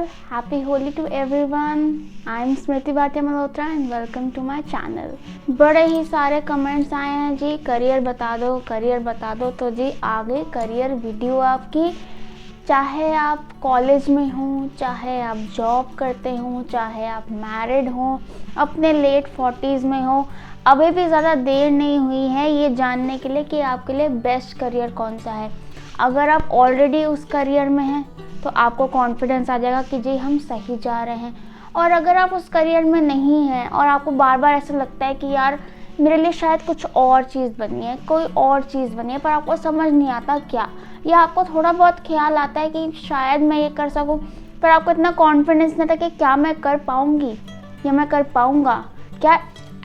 All, happy Holi to everyone. I am Smriti Bhatia Malhotra and welcome to my channel. बड़े ही सारे comments आए हैं जी, करियर बता दो, करियर बता दो। तो जी आगे करियर वीडियो आपकी, चाहे आप कॉलेज में हो, चाहे आप जॉब करते हो, चाहे आप मैरिड हो, अपने लेट 40s में हो, अभी भी ज़्यादा देर नहीं हुई है ये जानने के लिए कि आपके लिए बेस्ट करियर कौन सा है। अगर आप ऑलरेडी उस करियर में हैं तो आपको कॉन्फिडेंस आ जाएगा कि जी हम सही जा रहे हैं। और अगर आप उस करियर में नहीं हैं और आपको बार बार ऐसा लगता है कि यार मेरे लिए शायद कुछ और चीज़ बनी है, कोई और चीज़ बनी है, पर आपको समझ नहीं आता क्या, या आपको थोड़ा बहुत ख्याल आता है कि शायद मैं ये कर सकूं, पर आपको इतना कॉन्फिडेंस नहीं था कि क्या मैं कर पाऊंगी या मैं कर पाऊंगा, क्या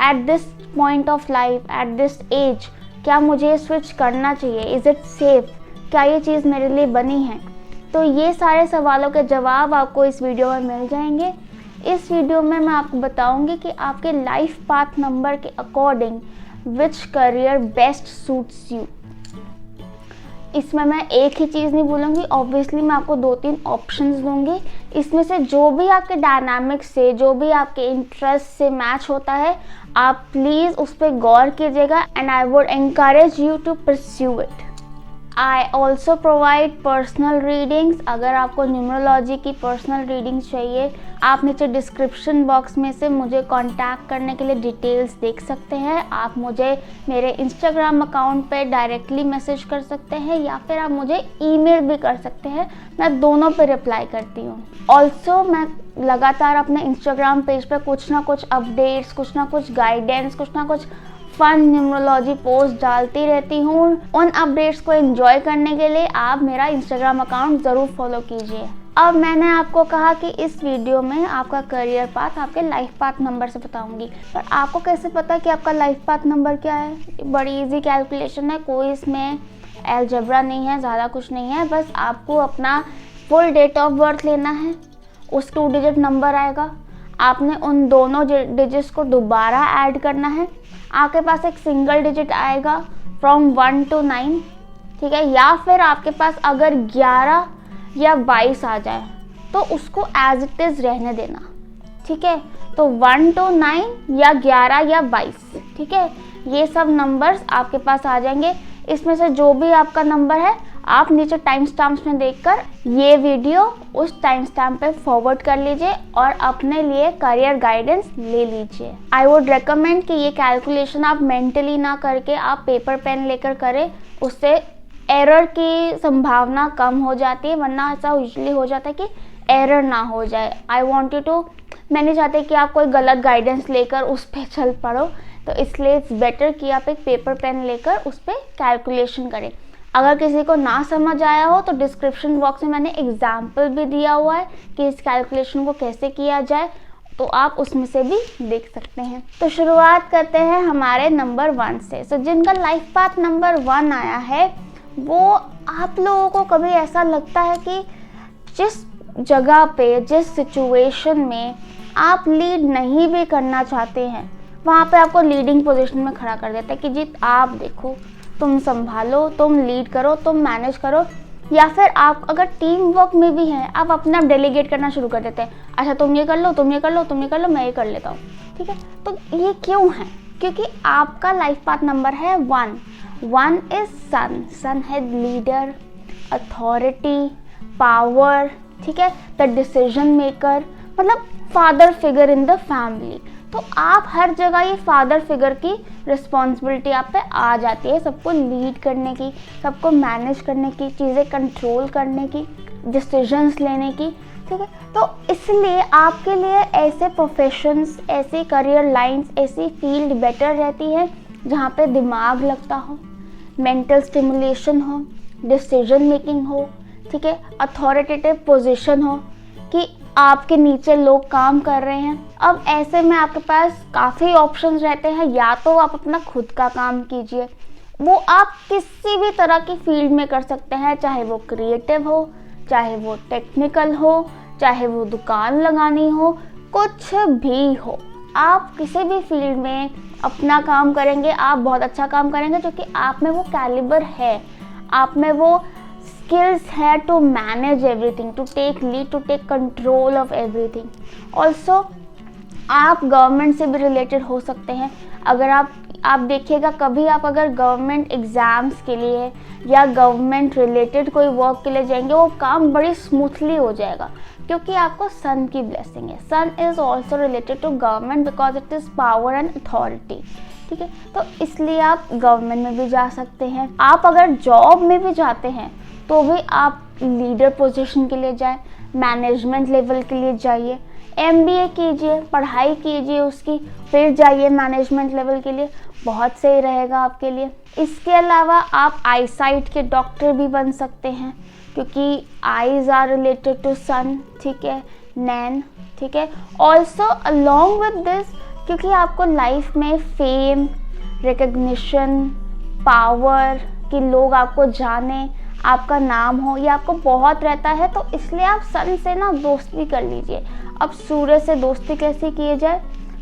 at this point of life, at this age, क्या मुझे स्विच करना चाहिए, इज़ इट सेफ, क्या ये चीज़ मेरे लिए बनी है। तो ये सारे सवालों के जवाब आपको इस वीडियो में मिल जाएंगे। इस वीडियो में मैं आपको बताऊंगी कि आपके लाइफ पाथ नंबर के according which career best suits you. इसमें मैं एक ही चीज़ नहीं बोलूँगी, ऑब्वियसली मैं आपको 2-3 ऑप्शंस दूंगी। इसमें से जो भी आपके डायनामिक्स से, जो भी आपके इंटरेस्ट से मैच होता है, आप प्लीज़ उस पर गौर कीजिएगा and I would encourage you to pursue it. I also provide personal readings। अगर आपको न्यूमरोलॉजी की पर्सनल रीडिंग्स चाहिए, आप नीचे डिस्क्रिप्शन बॉक्स में से मुझे कांटेक्ट करने के लिए डिटेल्स देख सकते हैं। आप मुझे मेरे इंस्टाग्राम अकाउंट पे डायरेक्टली मैसेज कर सकते हैं या फिर आप मुझे ईमेल भी कर सकते हैं, मैं दोनों पे रिप्लाई करती हूँ। ऑल्सो मैं लगातार अपने इंस्टाग्राम पेज पे कुछ ना कुछ अपडेट्स, कुछ ना कुछ गाइडेंस, कुछ ना कुछ फन न्यूमरोलॉजी पोस्ट डालती रहती हूँ। उन अपडेट्स को एंजॉय करने के लिए आप मेरा इंस्टाग्राम अकाउंट ज़रूर फॉलो कीजिए। अब मैंने आपको कहा कि इस वीडियो में आपका करियर पाथ आपके लाइफ पाथ नंबर से बताऊंगी, पर आपको कैसे पता कि आपका लाइफ पाथ नंबर क्या है। बड़ी इजी कैलकुलेशन है, कोई इसमें अलजेब्रा नहीं है, ज़्यादा कुछ नहीं है। बस आपको अपना फुल डेट ऑफ बर्थ लेना है, उस 2 डिजिट नंबर आएगा, आपने उन दोनों डिजिट्स को दोबारा ऐड करना है, आपके पास एक सिंगल डिजिट आएगा फ्रॉम 1 to 9, ठीक है। या फिर आपके पास अगर 11 या 22 आ जाए तो उसको एज इट इज़ रहने देना, ठीक है। तो 1 to 9 या 11 या 22, ठीक है, ये सब नंबर्स आपके पास आ जाएंगे। इसमें से जो भी आपका नंबर है आप नीचे टाइम स्टैम्प्स में देखकर ये वीडियो उस टाइम स्टैम्प पे फॉरवर्ड कर लीजिए और अपने लिए करियर गाइडेंस ले लीजिए। आई वुड रेकमेंड कि ये कैलकुलेशन आप मेंटली ना करके आप पेपर पेन लेकर करें, उससे एरर की संभावना कम हो जाती है, वरना ऐसा यूजुअली हो जाता है कि एरर ना हो जाए। आई वॉन्ट यू टू, मैं नहीं चाहती कि आप कोई गलत गाइडेंस लेकर उस पर चल पड़ो, तो इसलिए इट्स बेटर कि आप एक पेपर पेन लेकर उस पर कैलकुलेशन करें। अगर किसी को ना समझ आया हो तो डिस्क्रिप्शन बॉक्स में मैंने एग्जाम्पल भी दिया हुआ है कि इस कैलकुलेशन को कैसे किया जाए, तो आप उसमें से भी देख सकते हैं। तो शुरुआत करते हैं हमारे नंबर 1 से। तो जिनका लाइफ पाथ नंबर 1 आया है, वो आप लोगों को कभी ऐसा लगता है कि जिस जगह पे, जिस सिचुएशन में आप लीड नहीं भी करना चाहते हैं, वहाँ पे आपको लीडिंग पोजीशन में खड़ा कर देता है कि जी आप देखो, तुम संभालो, तुम लीड करो, तुम मैनेज करो। या फिर आप अगर टीम वर्क में भी हैं, आप अपना डेलीगेट करना शुरू कर देते हैं, अच्छा तुम ये कर लो, तुम ये कर लो, तुम ये कर लो, मैं ये कर लेता हूँ, ठीक है। तो ये क्यों है? क्योंकि आपका लाइफ पाथ नंबर है 1। 1 इज सन। सन है लीडर, अथॉरिटी, पावर, ठीक है, द डिसीजन मेकर, मतलब father figure in the family. तो आप हर जगह ये फादर फिगर की रिस्पॉन्सिबिलिटी आप पे आ जाती है, सबको लीड करने की, सबको मैनेज करने की, चीज़ें कंट्रोल करने की, डिसीजंस लेने की, ठीक है। तो इसलिए आपके लिए ऐसे प्रोफेशंस, ऐसी करियर लाइंस, ऐसी फील्ड बेटर रहती है जहाँ पे दिमाग लगता हो, मेंटल स्टिमुलेशन हो, डिसीजन मेकिंग हो, ठीक है, अथॉरिटेटिव पोजीशन हो कि आपके नीचे लोग काम कर रहे हैं। अब ऐसे में आपके पास काफ़ी ऑप्शंस रहते हैं, या तो आप अपना खुद का काम कीजिए, वो आप किसी भी तरह की फील्ड में कर सकते हैं, चाहे वो क्रिएटिव हो, चाहे वो टेक्निकल हो, चाहे वो दुकान लगानी हो, कुछ भी हो, आप किसी भी फील्ड में अपना काम करेंगे, आप बहुत अच्छा काम करेंगे, क्योंकि आप में वो कैलिबर है, आप में वो स्किल्स है to manage everything, to take lead, to take control of everything. Also आप गवर्नमेंट से भी रिलेटेड हो सकते हैं। अगर आप देखिएगा, कभी आप अगर गवर्नमेंट एग्ज़ाम्स के लिए या गवर्नमेंट रिलेटेड कोई वर्क के लिए जाएंगे, वो काम बड़ी स्मूथली हो जाएगा क्योंकि आपको सन की ब्लेसिंग है। Sun is also related to government because it is power and authority, ठीक है। तो इसलिए आप गवर्नमेंट में भी जा सकते हैं। आप अगर जॉब में भी जाते हैं तो भी आप लीडर पोजीशन के लिए जाएं, मैनेजमेंट लेवल के लिए जाइए, MBA कीजिए, पढ़ाई कीजिए उसकी, फिर जाइए मैनेजमेंट लेवल के लिए, बहुत सही रहेगा आपके लिए। इसके अलावा आप आईसाइट के डॉक्टर भी बन सकते हैं क्योंकि आईज आर रिलेटेड टू सन, ठीक है, नैन, ठीक है। ऑल्सो अलॉन्ग विद दिस, क्योंकि आपको लाइफ में फेम, रिकग्निशन, पावर, कि लोग आपको जाने, आपका नाम हो, ये आपको बहुत रहता है, तो इसलिए आप सन से ना दोस्ती कर लीजिए। अब सूर्य से दोस्ती कैसे किए जाए?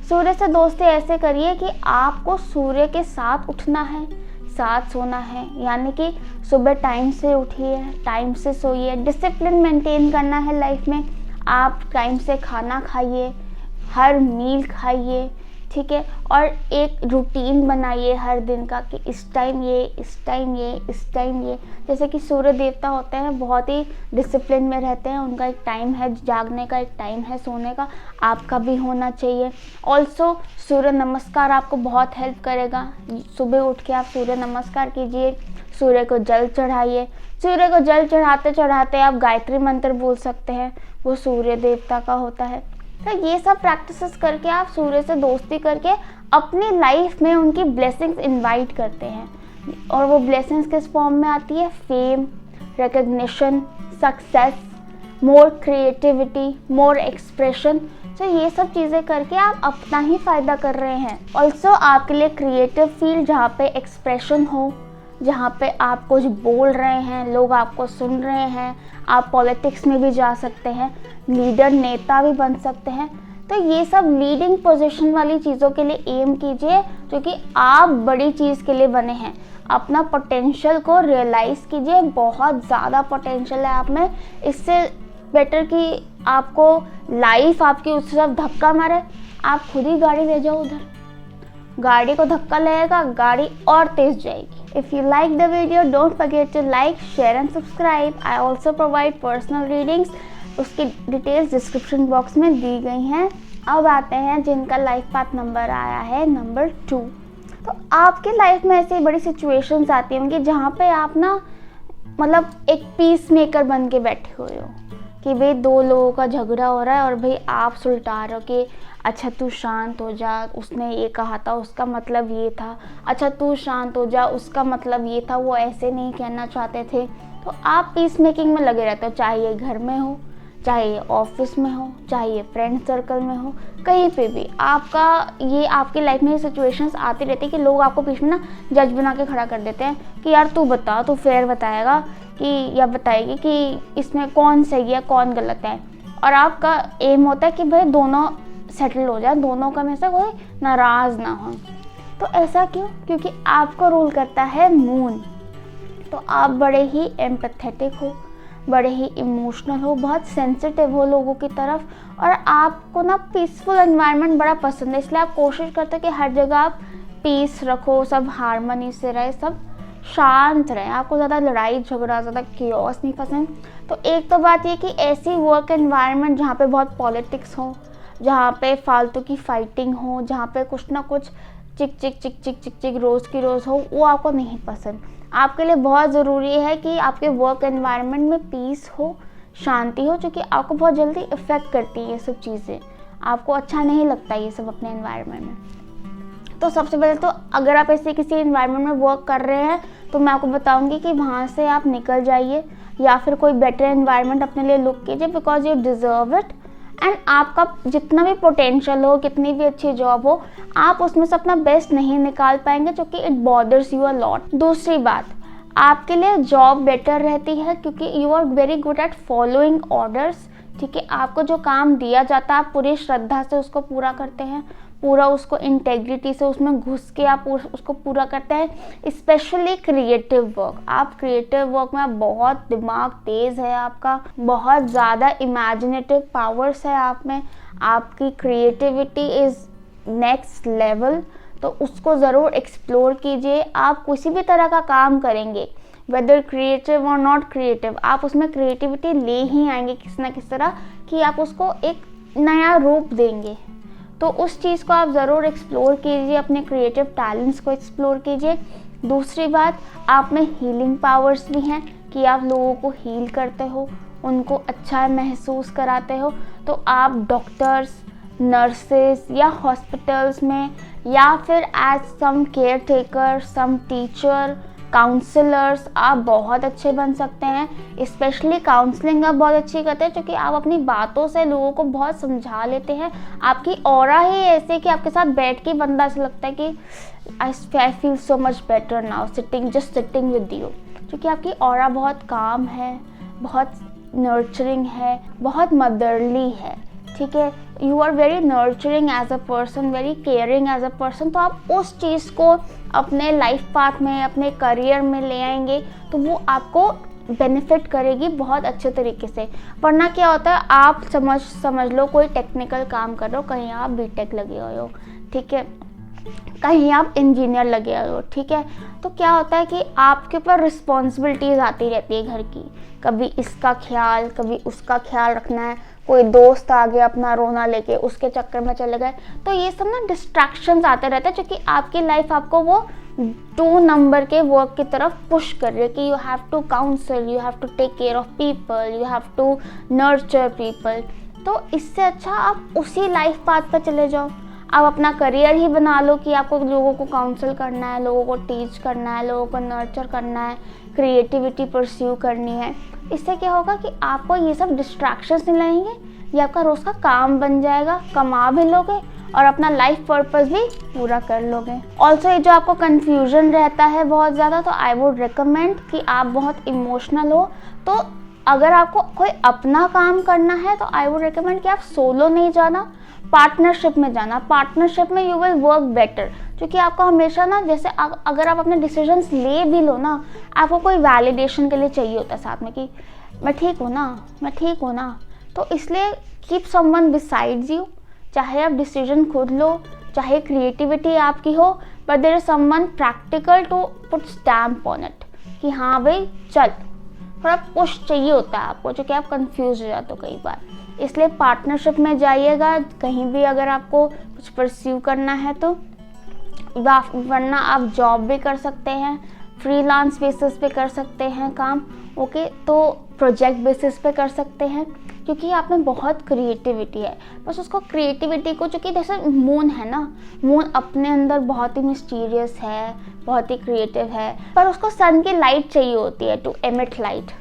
सूर्य से दोस्ती ऐसे करिए कि आपको सूर्य के साथ उठना है, साथ सोना है, यानी कि सुबह टाइम से उठिए, टाइम से सोइए, डिसिप्लिन मेंटेन करना है लाइफ में। आप टाइम से खाना खाइए, हर मील खाइए, ठीक है, और एक रूटीन बनाइए हर दिन का कि इस टाइम ये, इस टाइम ये, इस टाइम ये। जैसे कि सूर्य देवता होते हैं, बहुत ही डिसिप्लिन में रहते हैं, उनका एक टाइम है जागने का, एक टाइम है सोने का, आपका भी होना चाहिए। ऑल्सो सूर्य नमस्कार आपको बहुत हेल्प करेगा। सुबह उठ के आप सूर्य नमस्कार कीजिए, सूर्य को जल चढ़ाइए। सूर्य को जल चढ़ाते चढ़ाते आप गायत्री मंत्र बोल सकते हैं, वो सूर्य देवता का होता है। तो ये सब प्रैक्टिसेस करके आप सूर्य से दोस्ती करके अपनी लाइफ में उनकी ब्लेसिंग्स इनवाइट करते हैं, और वो ब्लेसिंग्स किस फॉर्म में आती है? फेम, रिकग्निशन, सक्सेस, मोर क्रिएटिविटी, मोर एक्सप्रेशन। तो ये सब चीज़ें करके आप अपना ही फ़ायदा कर रहे हैं। ऑल्सो आपके लिए क्रिएटिव फील्ड जहाँ पे एक्सप्रेशन हो, जहाँ पे आप कुछ बोल रहे हैं, लोग आपको सुन रहे हैं, आप पॉलिटिक्स में भी जा सकते हैं, लीडर नेता भी बन सकते हैं। तो ये सब लीडिंग पोजीशन वाली चीज़ों के लिए एम कीजिए, क्योंकि आप बड़ी चीज़ के लिए बने हैं। अपना पोटेंशियल को रियलाइज़ कीजिए, बहुत ज़्यादा पोटेंशियल है आप में। इससे बेटर कि आपको लाइफ आपकी उस तरफ धक्का मारे, आप खुद ही गाड़ी ले जाओ उधर, गाड़ी को धक्का लगेगा, गाड़ी और तेज जाएगी। If you like the video, don't forget to like, share and subscribe. I also provide personal readings. उसकी डिटेल्स डिस्क्रिप्शन बॉक्स में दी गई हैं। अब आते हैं जिनका लाइफ पाथ नंबर आया है नंबर 2। तो आपके लाइफ में ऐसी बड़ी सिचुएशंस आती होंगी जहाँ पे आप ना मतलब एक पीस मेकर बन के बैठे हुए हो कि भाई दो लोगों का झगड़ा हो रहा है और भाई आप सुलटा रहे हो कि अच्छा तू शांत हो जा, उसने ये कहा था, उसका मतलब ये था, अच्छा तू शांत हो जा, उसका मतलब ये था, वो ऐसे नहीं कहना चाहते थे। तो आप पीस मेकिंग में लगे रहते हो, चाहे ये घर में हो, चाहे ये ऑफिस में हो, चाहे ये फ्रेंड सर्कल में हो, कहीं पे भी आपका ये आपकी लाइफ में ये सिचुएशंस आती रहती है कि लोग आपको बीच में ना जज बना के खड़ा कर देते हैं कि यार तू बता, तू फेयर बताएगा कि या बताएगी कि इसमें कौन सही है कौन गलत है। और आपका एम होता है कि भाई दोनों सेटल हो जाए, दोनों का में से कोई नाराज़ ना हो। तो ऐसा क्यों? क्योंकि आपको रूल करता है मून। तो आप बड़े ही एम्पैथेटिक हो, बड़े ही इमोशनल हो, बहुत सेंसिटिव हो लोगों की तरफ, और आपको ना पीसफुल एनवायरनमेंट बड़ा पसंद है। इसलिए आप कोशिश करते हो कि हर जगह आप पीस रखो, सब हारमोनी से रहे, सब शांत रहे, आपको ज़्यादा लड़ाई झगड़ा, ज़्यादा कियोस नहीं पसंद। तो एक तो बात ये कि ऐसी वर्क एनवायरनमेंट जहाँ पे बहुत पॉलिटिक्स हो, जहाँ पे फालतू की फाइटिंग हो, जहाँ पे कुछ ना कुछ चिक चिक चिक चिक चिक चिक रोज़ की रोज़ हो, वो आपको नहीं पसंद। आपके लिए बहुत ज़रूरी है कि आपके वर्क एनवायरनमेंट में पीस हो, शांति हो, क्योंकि आपको बहुत जल्दी इफ़ेक्ट करती है ये सब चीज़ें, आपको अच्छा नहीं लगता ये सब अपने एनवायरनमेंट में। तो सबसे पहले तो अगर आप ऐसे किसी एनवायरनमेंट में वर्क कर रहे हैं तो मैं आपको बताऊंगी कि वहाँ से आप निकल जाइए या फिर कोई बेटर एनवायरनमेंट अपने लिए लुक कीजिए, because you deserve it. And आपका जितना भी पोटेंशियल हो, कितनी भी अच्छी जॉब हो, आप उसमें से अपना बेस्ट नहीं निकाल पाएंगे, क्योंकि it bothers you a lot. दूसरी बात, आपके लिए जॉब बेटर रहती है क्योंकि you are very good at following orders, ठीक है। आपको जो काम दिया जाता है आप पूरी श्रद्धा से उसको पूरा करते हैं, पूरा उसको इंटेग्रिटी से उसमें घुस के आप उसको पूरा करते हैं। स्पेशली क्रिएटिव वर्क, आप क्रिएटिव वर्क में आप बहुत दिमाग तेज है आपका, बहुत ज़्यादा इमेजिनेटिव पावर्स है आप में, आपकी क्रिएटिविटी इज़ नेक्स्ट लेवल। तो उसको ज़रूर एक्सप्लोर कीजिए। आप किसी भी तरह का काम करेंगे, वेदर क्रिएटिव और नॉट क्रिएटिव, आप उसमें क्रिएटिविटी ले ही आएंगे किसी ना किसी तरह कि आप उसको एक नया रूप देंगे। तो उस चीज़ को आप ज़रूर एक्सप्लोर कीजिए, अपने क्रिएटिव टैलेंट्स को एक्सप्लोर कीजिए। दूसरी बात, आप में हीलिंग पावर्स भी हैं कि आप लोगों को हील करते हो, उनको अच्छा महसूस कराते हो। तो आप डॉक्टर्स, नर्सेस या हॉस्पिटल्स में या फिर as some care taker, some teacher, counsellors आप बहुत अच्छे बन सकते हैं। स्पेशली काउंसलिंग आप बहुत अच्छी करते हैं क्योंकि आप अपनी बातों से लोगों को बहुत समझा लेते हैं। आपकी ऑरा ही ऐसे कि आपके साथ बैठ के बंदा ऐसा लगता है कि I feel so much better now just sitting with you, क्योंकि आपकी ऑरा बहुत काम है, बहुत नर्चरिंग है, बहुत मदरली है। ठीक है, you are very nurturing as a person, very caring as a person. तो आप उस चीज़ को अपने लाइफ पाथ में, अपने करियर में ले आएंगे तो वो आपको बेनिफिट करेगी बहुत अच्छे तरीके से। वरना क्या होता है, आप समझ लो कोई टेक्निकल काम कर रहे हो, कहीं आप बीटेक लगे हुए हो, ठीक है, कहीं आप इंजीनियर लगे हुए हो, ठीक है। तो क्या होता है कि आपके ऊपर रिस्पॉन्सिबिलिटीज़ आती रहती है घर की, कभी इसका ख्याल, कभी उसका ख्याल रखना है। कोई दोस्त आ गया अपना रोना लेके, उसके चक्कर में चले गए। तो ये सब ना डिस्ट्रैक्शंस आते रहते हैं, क्योंकि आपकी लाइफ आपको वो 2 नंबर के वर्क की तरफ पुश कर रही है कि you have to counsel, you have to take care of people, you have to nurture people. तो इससे अच्छा आप उसी लाइफ पाथ पर चले जाओ। आप अपना करियर ही बना लो कि आपको लोगों को काउंसल करना है, लोगों को टीच करना है, लोगों को नर्चर करना है, क्रिएटिविटी परस्यू करनी है। इससे क्या होगा कि आपको ये सब डिस्ट्रैक्शंस नहीं लगेंगे, ये आपका रोज़ का काम बन जाएगा, कमा भी लोगे और अपना लाइफ पर्पस भी पूरा कर लोगे। ऑल्सो ये जो आपको कन्फ्यूजन रहता है बहुत ज़्यादा, तो आई वुड रिकमेंड कि आप बहुत इमोशनल हो, तो अगर आपको कोई अपना काम करना है तो आई वुड रिकमेंड कि आप सोलो नहीं जाना, पार्टनरशिप में जाना। पार्टनरशिप में यू विल वर्क बेटर, क्योंकि आपको हमेशा ना, जैसे अगर आप अपने डिसीजंस ले भी लो ना, आपको कोई वैलिडेशन के लिए चाहिए होता है साथ में कि मैं ठीक हूँ ना, मैं ठीक हूँ ना। तो इसलिए कीप समवन बिसाइड्स यू, चाहे आप डिसीजन खुद लो, चाहे क्रिएटिविटी आपकी हो, but there is someone practical to put stamp on it कि हाँ भाई चल। थोड़ा पुश चाहिए होता है आपको, जो कि आप कंफ्यूज हो जाते हो कई बार। इसलिए पार्टनरशिप में जाइएगा कहीं भी अगर आपको कुछ परस्यू करना है तो। वरना आप जॉब भी कर सकते हैं, फ्रीलांस बेसिस पे कर सकते हैं काम, ओके, तो प्रोजेक्ट बेसिस पे कर सकते हैं, क्योंकि आप में बहुत क्रिएटिविटी है। बस उसको क्रिएटिविटी को, चूँकि जैसे मून है ना, मून अपने अंदर बहुत ही मिस्टीरियस है, बहुत ही क्रिएटिव है, पर उसको सन की लाइट चाहिए होती है टू एमिट लाइट,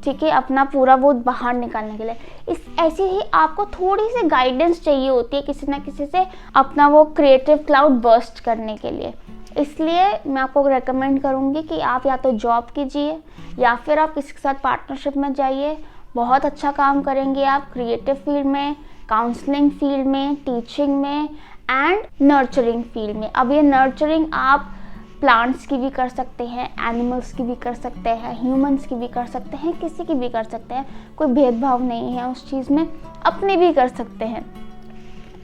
ठीक है, अपना पूरा वो बाहर निकालने के लिए। ऐसे ही आपको थोड़ी सी गाइडेंस चाहिए होती है किसी ना किसी से, अपना वो क्रिएटिव क्लाउड बर्स्ट करने के लिए। इसलिए मैं आपको रेकमेंड करूँगी कि आप या तो जॉब कीजिए या फिर आप किसी के साथ पार्टनरशिप में जाइए। बहुत अच्छा काम करेंगे आप क्रिएटिव फील्ड में, काउंसलिंग फील्ड में, टीचिंग में एंड नर्चरिंग फील्ड में। अब ये नर्चरिंग आप प्लांट्स की भी कर सकते हैं, एनिमल्स की भी कर सकते हैं, ह्यूमंस की भी कर सकते हैं, किसी की भी कर सकते हैं, कोई भेदभाव नहीं है उस चीज़ में, अपने भी कर सकते हैं।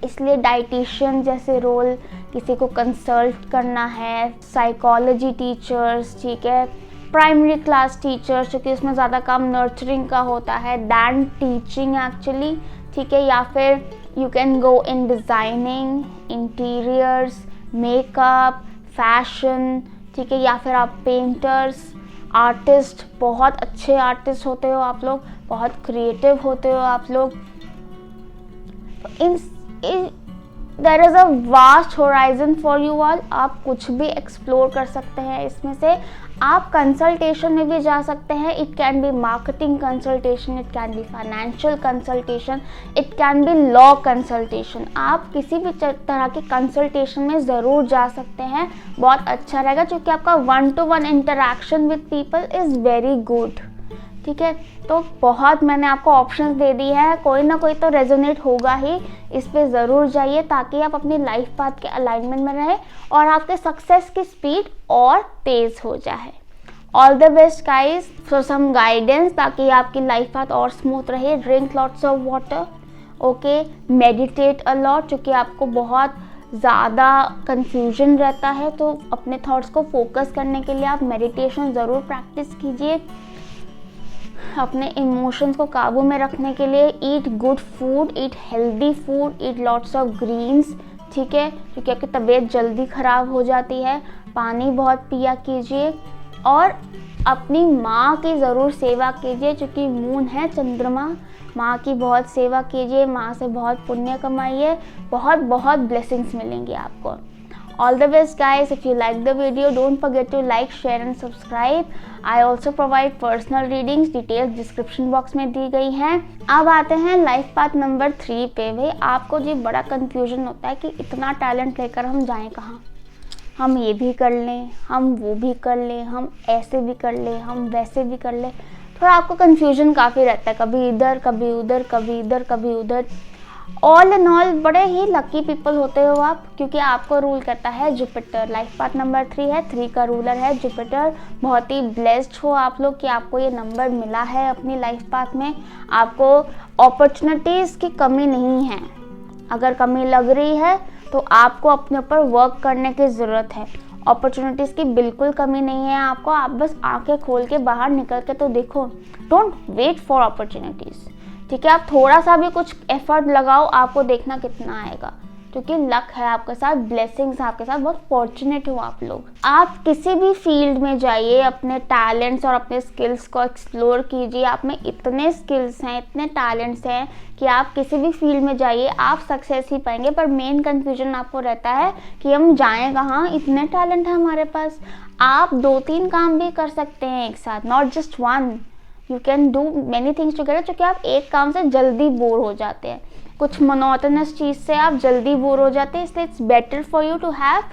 इसलिए डाइटिशियन जैसे रोल, किसी को कंसल्ट करना है, साइकोलॉजी टीचर्स, ठीक है, प्राइमरी क्लास टीचर्स, क्योंकि उसमें ज़्यादा काम नर्चरिंग का होता है दैन टीचिंग एक्चुअली, ठीक है, या फिर you can go in designing, interiors, makeup, fashion, ठीक है, या फिर आप पेंटर्स, आर्टिस्ट, बहुत अच्छे आर्टिस्ट होते हो आप लोग, बहुत क्रिएटिव होते हो आप लोग। There is a vast horizon for you all. आप कुछ भी एक्सप्लोर कर सकते हैं इसमें से। आप कंसल्टेशन में भी जा सकते हैं। It can be marketing consultation, it can be financial consultation, it can be law consultation. आप किसी भी तरह की कंसल्टेशन में ज़रूर जा सकते हैं, बहुत अच्छा रहेगा, क्योंकि आपका 1-to-1 interaction with people is very good, ठीक है। तो बहुत मैंने आपको ऑप्शंस दे दी है, कोई ना कोई तो रेजोनेट होगा ही, इस पे ज़रूर जाइए ताकि आप अपनी लाइफ पाथ के अलाइनमेंट में रहें और आपके सक्सेस की स्पीड और तेज़ हो जाए। All the best guys for some guidance, ताकि आपकी लाइफ पाथ और स्मूथ रहे। Drink lots of water, okay, meditate a lot, क्योंकि आपको बहुत ज़्यादा कंफ्यूजन रहता है, तो अपने थॉट्स को फोकस करने के लिए आप मेडिटेशन ज़रूर प्रैक्टिस कीजिए। अपने इमोशंस को काबू में रखने के लिए eat good food, eat healthy food, eat lots of greens, ठीक है, क्योंकि आपकी तबीयत जल्दी ख़राब हो जाती है। पानी बहुत पिया कीजिए और अपनी माँ की ज़रूर सेवा कीजिए, क्योंकि मून है चंद्रमा, माँ की बहुत सेवा कीजिए, माँ से बहुत पुण्य कमाइए, बहुत बहुत ब्लेसिंग्स मिलेंगी आपको। All the best guys. If you like the video, don't forget to like, share and subscribe. I also provide personal readings, details description box में दी गई हैं। अब आते हैं लाइफ पाथ नंबर 3 पे। भाई आपको जी बड़ा कंफ्यूजन होता है कि इतना टैलेंट लेकर हम जाएं कहाँ, हम ये भी कर लें, हम वो भी कर लें, हम ऐसे भी कर लें, हम वैसे भी कर लें। थोड़ा आपको कंफ्यूजन काफ़ी रहता है, कभी इधर कभी उधर, कभी इधर कभी उधर। ऑल एंड ऑल बड़े ही लकी पीपल होते हो आप, क्योंकि आपको रूल करता है जुपिटर। लाइफ पाथ नंबर 3 है, 3 का रूलर है जुपिटर। बहुत ही ब्लेस्ड हो आप लोग कि आपको ये नंबर मिला है अपनी लाइफ पाथ में। आपको अपॉर्चुनिटीज़ की कमी नहीं है, अगर कमी लग रही है तो आपको अपने ऊपर वर्क करने की ज़रूरत है। अपॉर्चुनिटीज़ की बिल्कुल कमी नहीं है आपको, आप बस आंखें खोल के बाहर निकल के तो देखो। डोंट वेट फॉर अपॉर्चुनिटीज़, ठीक है। आप थोड़ा सा भी कुछ एफर्ट लगाओ, आपको देखना कितना आएगा, क्योंकि लक है आपके साथ, ब्लेसिंग्स आपके साथ, बहुत फॉर्चुनेट हो आप लोग। आप किसी भी फील्ड में जाइए, अपने टैलेंट्स और अपने स्किल्स को एक्सप्लोर कीजिए। आप में इतने स्किल्स हैं, इतने टैलेंट्स हैं कि आप किसी भी फील्ड में जाइए आप सक्सेस ही पाएंगे। पर मेन कन्फ्यूजन आपको रहता है कि हम जाएं कहाँ, इतने टैलेंट है हमारे पास। आप 2-3 काम भी कर सकते हैं एक साथ, not just one. You can do many things together, क्योंकि आप एक काम से जल्दी बोर हो जाते हैं, कुछ मोनोटोनस चीज़ से आप जल्दी बोर हो जाते हैं, इसलिए it's better for you to have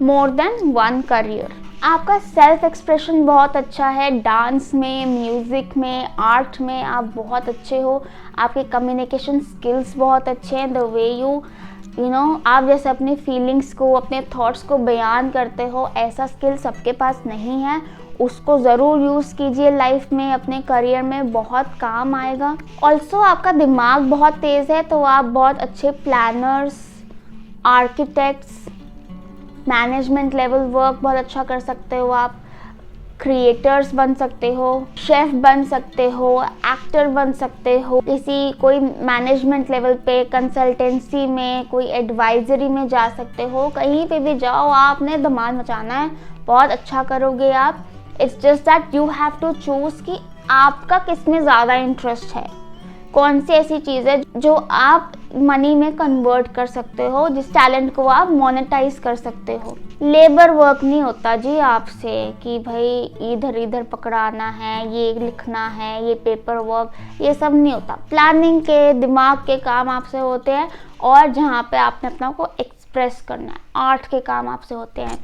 more than one career. आपका सेल्फ एक्सप्रेशन बहुत अच्छा है, डांस में, म्यूज़िक में, आर्ट में आप बहुत अच्छे हो। आपके कम्युनिकेशन स्किल्स बहुत अच्छे हैं, द वे यू नो आप जैसे अपनी फीलिंग्स को, अपने थॉट्स को बयान करते हो, ऐसा स्किल सबके पास नहीं है। उसको ज़रूर यूज़ कीजिए लाइफ में, अपने करियर में बहुत काम आएगा। ऑल्सो आपका दिमाग बहुत तेज़ है, तो आप बहुत अच्छे planners, architects, management level work बहुत अच्छा कर सकते हो। आप क्रिएटर्स बन सकते हो, शेफ बन सकते हो, एक्टर बन सकते हो, किसी कोई मैनेजमेंट लेवल पे, कंसल्टेंसी में, कोई एडवाइजरी में जा सकते हो। कहीं पे भी जाओ, आपने धमाल मचाना है, बहुत अच्छा करोगे आप। It's just that you have to choose कि आपका किस में ज़्यादा इंटरेस्ट है, कौन सी ऐसी चीज़ है जो आप मनी में कन्वर्ट कर सकते हो, जिस टैलेंट को आप मोनेटाइज कर सकते हो। लेबर वर्क नहीं होता जी आपसे कि भाई इधर इधर पकड़ाना है, ये लिखना है, ये पेपर वर्क, ये सब नहीं होता। प्लानिंग के, दिमाग के काम आपसे होते हैं, और जहाँ पे आपने अपना को एक्सप्रेस करना है, आर्ट के काम आपसे होते हैं।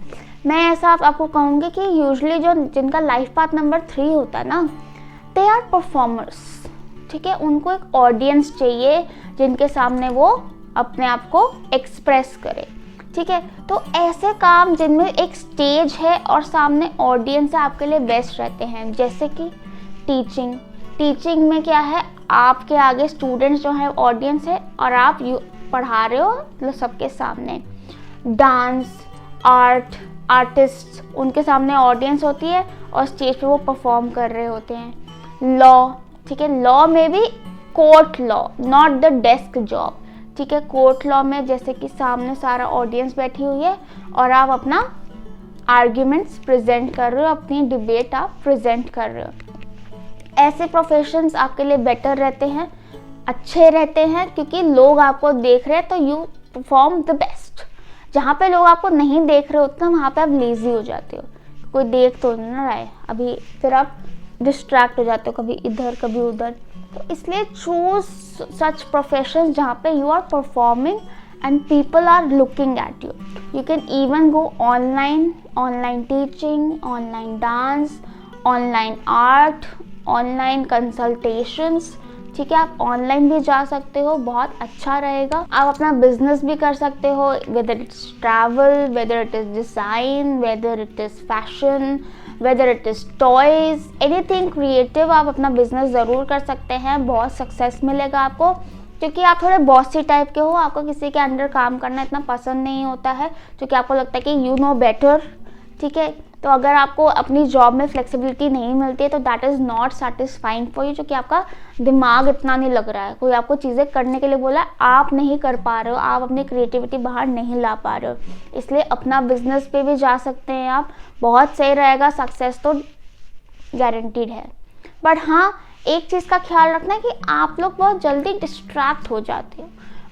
मैं ऐसा आपको कहूँगी कि यूजुअली जो जिनका लाइफ पाथ नंबर 3 होता है ना, दे आर परफॉर्मर्स, ठीक है। उनको एक ऑडियंस चाहिए जिनके सामने वो अपने आप को एक्सप्रेस करे, ठीक है। तो ऐसे काम जिनमें एक स्टेज है और सामने ऑडियंस है, आपके लिए बेस्ट रहते हैं। जैसे कि टीचिंग में क्या है, आपके आगे स्टूडेंट्स जो है ऑडियंस है, और आप पढ़ा रहे हो मतलब सबके सामने। डांस, आर्टिस्ट, उनके सामने ऑडियंस होती है और स्टेज पे वो परफॉर्म कर रहे होते हैं। लॉ, ठीक है, लॉ में भी court law, not the desk job, ठीक है। कोर्ट लॉ में जैसे कि सामने सारा ऑडियंस बैठी हुई है और आप अपना आर्ग्यूमेंट्स प्रेजेंट कर रहे हो, अपनी डिबेट आप प्रेजेंट कर रहे हो। ऐसे प्रोफेशंस आपके लिए बेटर रहते हैं, अच्छे रहते हैं, क्योंकि लोग आपको देख रहे हैं तो यू परफॉर्म द बेस्ट। जहाँ पे लोग आपको नहीं देख रहे होते हैं वहाँ पे आप लेजी हो जाते हो, कोई देख तो नहीं रहा है अभी, फिर आप डिस्ट्रैक्ट हो जाते हो, कभी इधर कभी उधर। तो इसलिए चूज सच प्रोफेशंस जहाँ पे you are performing and people are looking at you. You can even go online teaching, online dance, online art, online consultations, ठीक है, आप ऑनलाइन भी जा सकते हो, बहुत अच्छा रहेगा। आप अपना बिजनेस भी कर सकते हो, whether it's travel, whether it is design, whether it is fashion, whether it is toys, anything creative आप अपना बिजनेस ज़रूर कर सकते हैं। बहुत सक्सेस मिलेगा आपको, क्योंकि आप थोड़े बॉसी टाइप के हो, आपको किसी के अंडर काम करना इतना पसंद नहीं होता है, क्योंकि आपको लगता है कि यू नो बेटर, ठीक है। तो अगर आपको अपनी जॉब में फ्लेक्सिबिलिटी नहीं मिलती है तो that is not satisfying for you, क्योंकि आपका दिमाग इतना नहीं लग रहा है, कोई आपको चीज़ें करने के लिए बोला, आप नहीं कर पा रहे हो, आप अपनी क्रिएटिविटी बाहर नहीं ला पा रहे हो। इसलिए अपना बिजनेस पे भी जा सकते हैं आप, बहुत सही रहेगा, सक्सेस तो गारंटीड है। बट हाँ, एक चीज़ का ख्याल रखना है कि आप लोग बहुत जल्दी डिस्ट्रैक्ट हो जाते हो,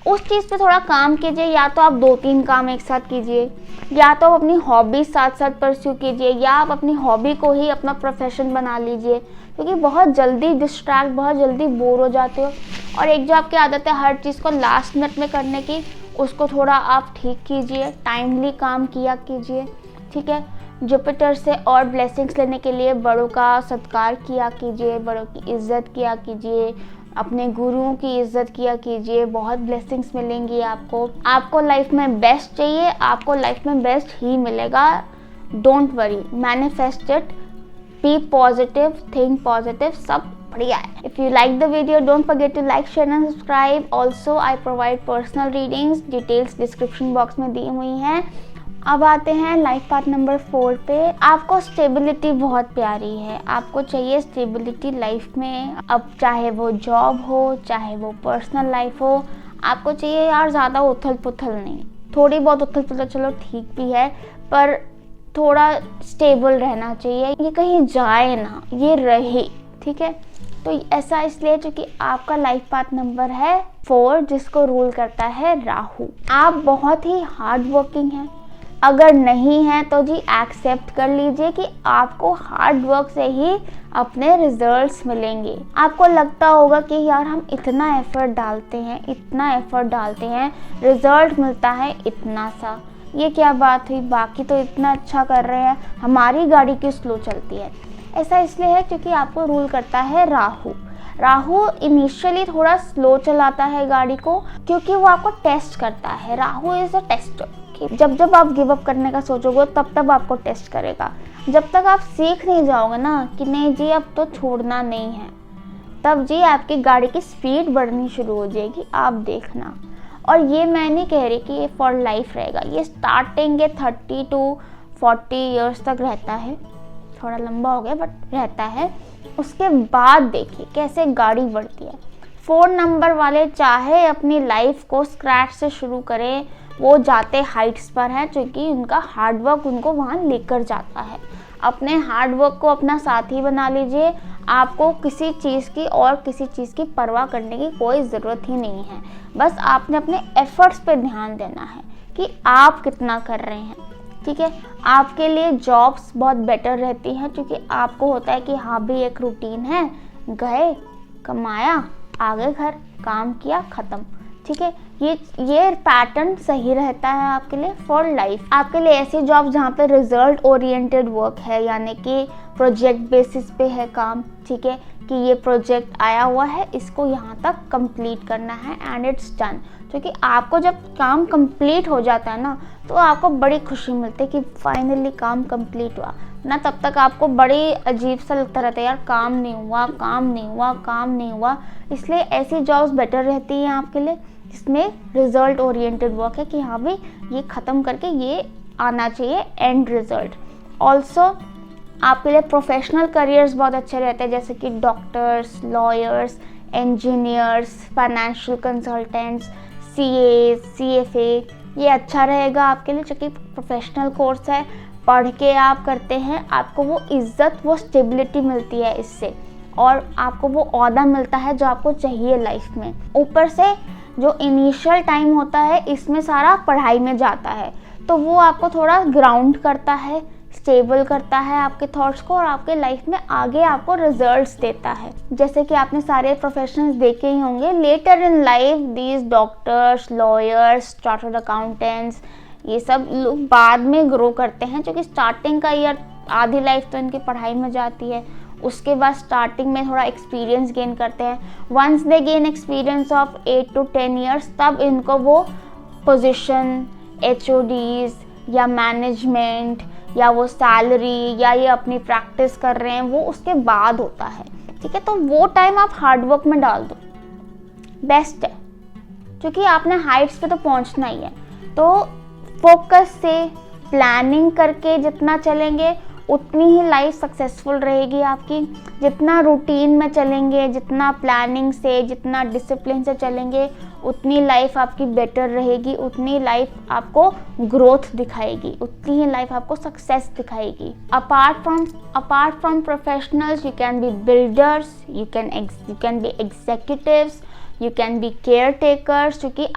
उस चीज़ पे थोड़ा काम कीजिए। या तो आप 2-3 काम एक साथ कीजिए, या तो आप अपनी हॉबी साथ साथ परस्यू कीजिए, या आप अपनी हॉबी को ही अपना प्रोफेशन बना लीजिए, क्योंकि बहुत जल्दी डिस्ट्रैक्ट, बहुत जल्दी बोर हो जाते हो। और एक जो आपकी आदत है हर चीज़ को लास्ट मिनट में करने की, उसको थोड़ा आप ठीक कीजिए, टाइमली काम किया कीजिए, ठीक है। जुपिटर से और ब्लेसिंग्स लेने के लिए बड़ों का सत्कार किया कीजिए, बड़ों की इज्जत किया कीजिए, अपने गुरुओं की इज्जत किया कीजिए, बहुत ब्लेसिंग्स मिलेंगी आपको। आपको लाइफ में बेस्ट चाहिए, आपको लाइफ में बेस्ट ही मिलेगा। Don't worry, manifest it, be positive, think positive, सब बढ़िया है। If you like the video, don't forget to like, share and subscribe. Also I provide personal readings, details description box में दी हुई हैं। अब आते हैं लाइफ पाथ नंबर 4 पे। आपको स्टेबिलिटी बहुत प्यारी है, आपको चाहिए स्टेबिलिटी लाइफ में। अब चाहे वो जॉब हो, चाहे वो पर्सनल लाइफ हो, आपको चाहिए यार ज़्यादा उथल पुथल नहीं, थोड़ी बहुत उथल पुथल चलो ठीक भी है, पर थोड़ा स्टेबल रहना चाहिए। ये कहीं जाए ना, ये रहे, ठीक है। तो ऐसा इसलिए क्योंकि आपका लाइफ पाथ नंबर है 4, जिसको रूल करता है राहु। आप बहुत ही हार्ड वर्किंग हैं, अगर नहीं है तो जी एक्सेप्ट कर लीजिए कि आपको हार्ड वर्क से ही अपने रिजल्ट्स मिलेंगे। आपको लगता होगा कि यार हम इतना एफर्ट डालते हैं, इतना एफर्ट डालते हैं, रिजल्ट मिलता है इतना सा, ये क्या बात हुई, बाकी तो इतना अच्छा कर रहे हैं, हमारी गाड़ी क्यों स्लो चलती है। ऐसा इसलिए है क्योंकि आपको रूल करता है राहु। राहु इनिशियली थोड़ा स्लो चलाता है गाड़ी को, क्योंकि वो आपको टेस्ट करता है। राहु इज़ अ टेस्टर, जब जब आप गिव अप करने का सोचोगे तब तब आपको टेस्ट करेगा। जब तक आप सीख नहीं जाओगे ना कि नहीं जी अब तो छोड़ना नहीं है, तब जी आपकी गाड़ी की स्पीड बढ़नी शुरू हो जाएगी, आप देखना। और ये मैं नहीं कह रही कि ये फॉर लाइफ रहेगा, ये स्टार्टिंग के 30 to 40 ईयर्स तक रहता है, थोड़ा लंबा हो गया बट रहता है। उसके बाद देखिए कैसे गाड़ी बढ़ती है। 4 नंबर वाले चाहे अपनी लाइफ को स्क्रैच से शुरू करें, वो जाते हाइट्स पर हैं, क्योंकि उनका हार्डवर्क उनको वहाँ लेकर जाता है। अपने हार्डवर्क को अपना साथी बना लीजिए, आपको किसी चीज़ की और किसी चीज़ की परवाह करने की कोई ज़रूरत ही नहीं है। बस आपने अपने एफर्ट्स पे ध्यान देना है कि आप कितना कर रहे हैं, ठीक है। आपके लिए जॉब्स बहुत बेटर रहती हैं, क्योंकि आपको होता है कि हाँ भी एक रूटीन है, गए कमाया, आ गए घर, काम किया, ख़त्म, ठीक है। ये पैटर्न सही रहता है आपके लिए फॉर लाइफ। आपके लिए ऐसी जॉब जहाँ पे रिजल्ट ओरिएंटेड वर्क है, यानी कि प्रोजेक्ट बेसिस पे है काम, ठीक है, कि ये प्रोजेक्ट आया हुआ है, इसको यहाँ तक कंप्लीट करना है एंड इट्स डन। क्योंकि आपको जब काम कंप्लीट हो जाता है ना, तो आपको बड़ी खुशी मिलती है कि फाइनली काम कंप्लीट हुआ ना। तब तक आपको बड़ी अजीब सा लगता रहता है, यार काम नहीं हुआ, काम नहीं हुआ, काम नहीं हुआ। इसलिए ऐसी जॉब्स बेटर रहती हैं आपके लिए, जिसमें रिजल्ट ओरिएंटेड वर्क है कि हाँ भाई ये ख़त्म करके ये आना चाहिए एंड रिजल्ट। ऑल्सो आपके लिए प्रोफेशनल करियर्स बहुत अच्छे रहते हैं, जैसे कि doctors, lawyers, engineers, financial consultants, CA, CFA, ये अच्छा रहेगा आपके लिए, क्योंकि प्रोफेशनल कोर्स है, पढ़ के आप करते हैं, आपको वो इज्जत, वो स्टेबिलिटी मिलती है इससे, और आपको वो ओहदा मिलता है जो आपको चाहिए लाइफ में। ऊपर से जो इनिशियल टाइम होता है इसमें सारा पढ़ाई में जाता है, तो वो आपको थोड़ा ग्राउंड करता है, स्टेबल करता है आपके थॉट्स को, और आपके लाइफ में आगे आपको रिजल्ट्स देता है। जैसे कि आपने सारे प्रोफेशनल्स देखे ही होंगे, later in life these doctors, lawyers, chartered accountants, ये सब लोग बाद में ग्रो करते हैं, क्योंकि स्टार्टिंग का ईयर आधी लाइफ तो इनकी पढ़ाई में जाती है, उसके बाद स्टार्टिंग में थोड़ा एक्सपीरियंस गेन करते हैं। Once they gain experience of 8 to 10 years, तब इनको वो पोजीशन, HODs या मैनेजमेंट या वो सैलरी या ये अपनी प्रैक्टिस कर रहे हैं, वो उसके बाद होता है। ठीक है, तो वो टाइम आप हार्डवर्क में डाल दो, बेस्ट है, क्योंकि आपने हाइट्स पे तो पहुंचना ही है। तो फोकस से प्लानिंग करके जितना चलेंगे उतनी ही लाइफ सक्सेसफुल रहेगी आपकी। जितना रूटीन में चलेंगे, जितना प्लानिंग से, जितना डिसिप्लिन से चलेंगे, उतनी लाइफ आपकी बेटर रहेगी, उतनी लाइफ आपको ग्रोथ दिखाएगी, उतनी ही लाइफ आपको सक्सेस दिखाएगी। Apart from professionals, you can be builders, you can be executives, you can be care takers, क्योंकि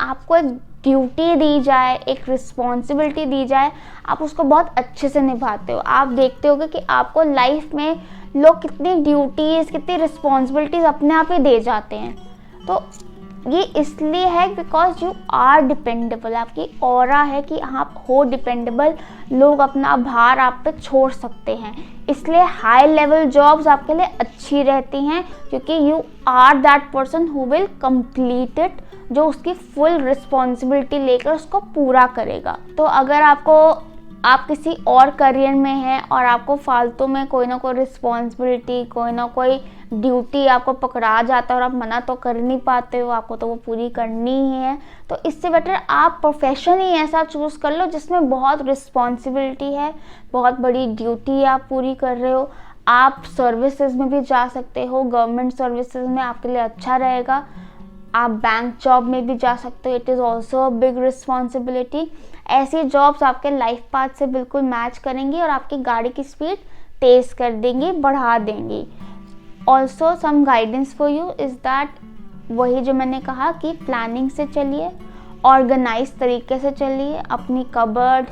आपको एक ड्यूटी दी जाए, एक रिस्पॉन्सिबिलिटी दी जाए, आप उसको बहुत अच्छे से निभाते हो। आप देखते होगे कि आपको लाइफ में लोग कितनी ड्यूटीज़, कितनी रिस्पॉन्सिबिलिटीज़ अपने आप ही दे जाते हैं। तो ये इसलिए है बिकॉज यू आर डिपेंडेबल, आपकी ऑरा है कि आप हो डिपेंडेबल, लोग अपना भार आप पे छोड़ सकते हैं। इसलिए हाई लेवल जॉब्स आपके लिए अच्छी रहती हैं, क्योंकि you are that person who will complete it, जो उसकी फुल रिस्पॉन्सिबिलिटी लेकर उसको पूरा करेगा। तो अगर आप किसी और करियर में हैं और आपको फालतू में कोई ना कोई रिस्पॉन्सिबिलिटी, कोई ना कोई ड्यूटी आपको पकड़ा जाता है और आप मना तो कर नहीं पाते हो, आपको तो वो पूरी करनी ही है, तो इससे बेटर आप प्रोफेशन ही ऐसा चूज़ कर लो जिसमें बहुत रिस्पॉन्सिबिलिटी है, बहुत बड़ी ड्यूटी आप पूरी कर रहे हो। आप सर्विसेज में भी जा सकते हो, गवर्नमेंट सर्विसेज में आपके लिए अच्छा रहेगा। आप बैंक जॉब में भी जा सकते हो, it is also a big responsibility. ऐसी जॉब्स आपके लाइफ पाथ से बिल्कुल मैच करेंगी और आपकी गाड़ी की स्पीड तेज़ कर देंगी, बढ़ा देंगी। Also some guidance for you is that, वही जो मैंने कहा कि प्लानिंग से चलिए, ऑर्गेनाइज तरीके से चलिए, अपनी कबर्ड,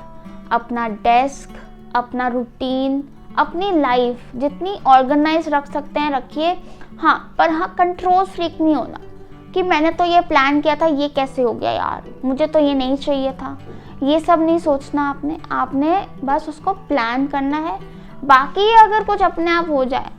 अपना डेस्क, अपना रूटीन, अपनी लाइफ जितनी ऑर्गेनाइज रख सकते हैं रखिए। हाँ, पर हाँ, कंट्रोल फ्रीक नहीं होना कि मैंने तो ये प्लान किया था, ये कैसे हो गया यार, मुझे तो ये नहीं चाहिए था, ये सब नहीं सोचना आपने बस उसको प्लान करना है। बाकी अगर कुछ अपने आप हो जाए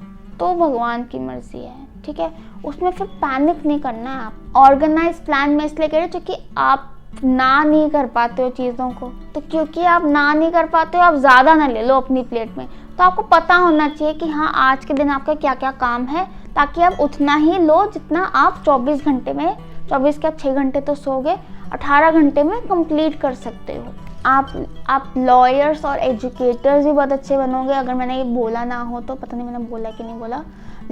तो भगवान की मर्जी है, ठीक है, उसमें फिर पैनिक नहीं करना है। आप ऑर्गेनाइज प्लान में इसलिए कह रहे हो क्योंकि आप ना नहीं कर पाते हो चीज़ों को, तो क्योंकि आप ना नहीं कर पाते हो, आप ज़्यादा ना ले लो अपनी प्लेट में। तो आपको पता होना चाहिए कि हाँ, आज के दिन आपका क्या क्या काम है, ताकि आप उतना ही लो जितना आप 24 घंटे में, 24 क्या 6 घंटे तो सोगे, 18 घंटे में कंप्लीट कर सकते हो। आप लॉयर्स और एजुकेटर्स भी बहुत अच्छे बनोगे। अगर मैंने ये बोला ना हो तो, पता नहीं मैंने बोला कि नहीं बोला,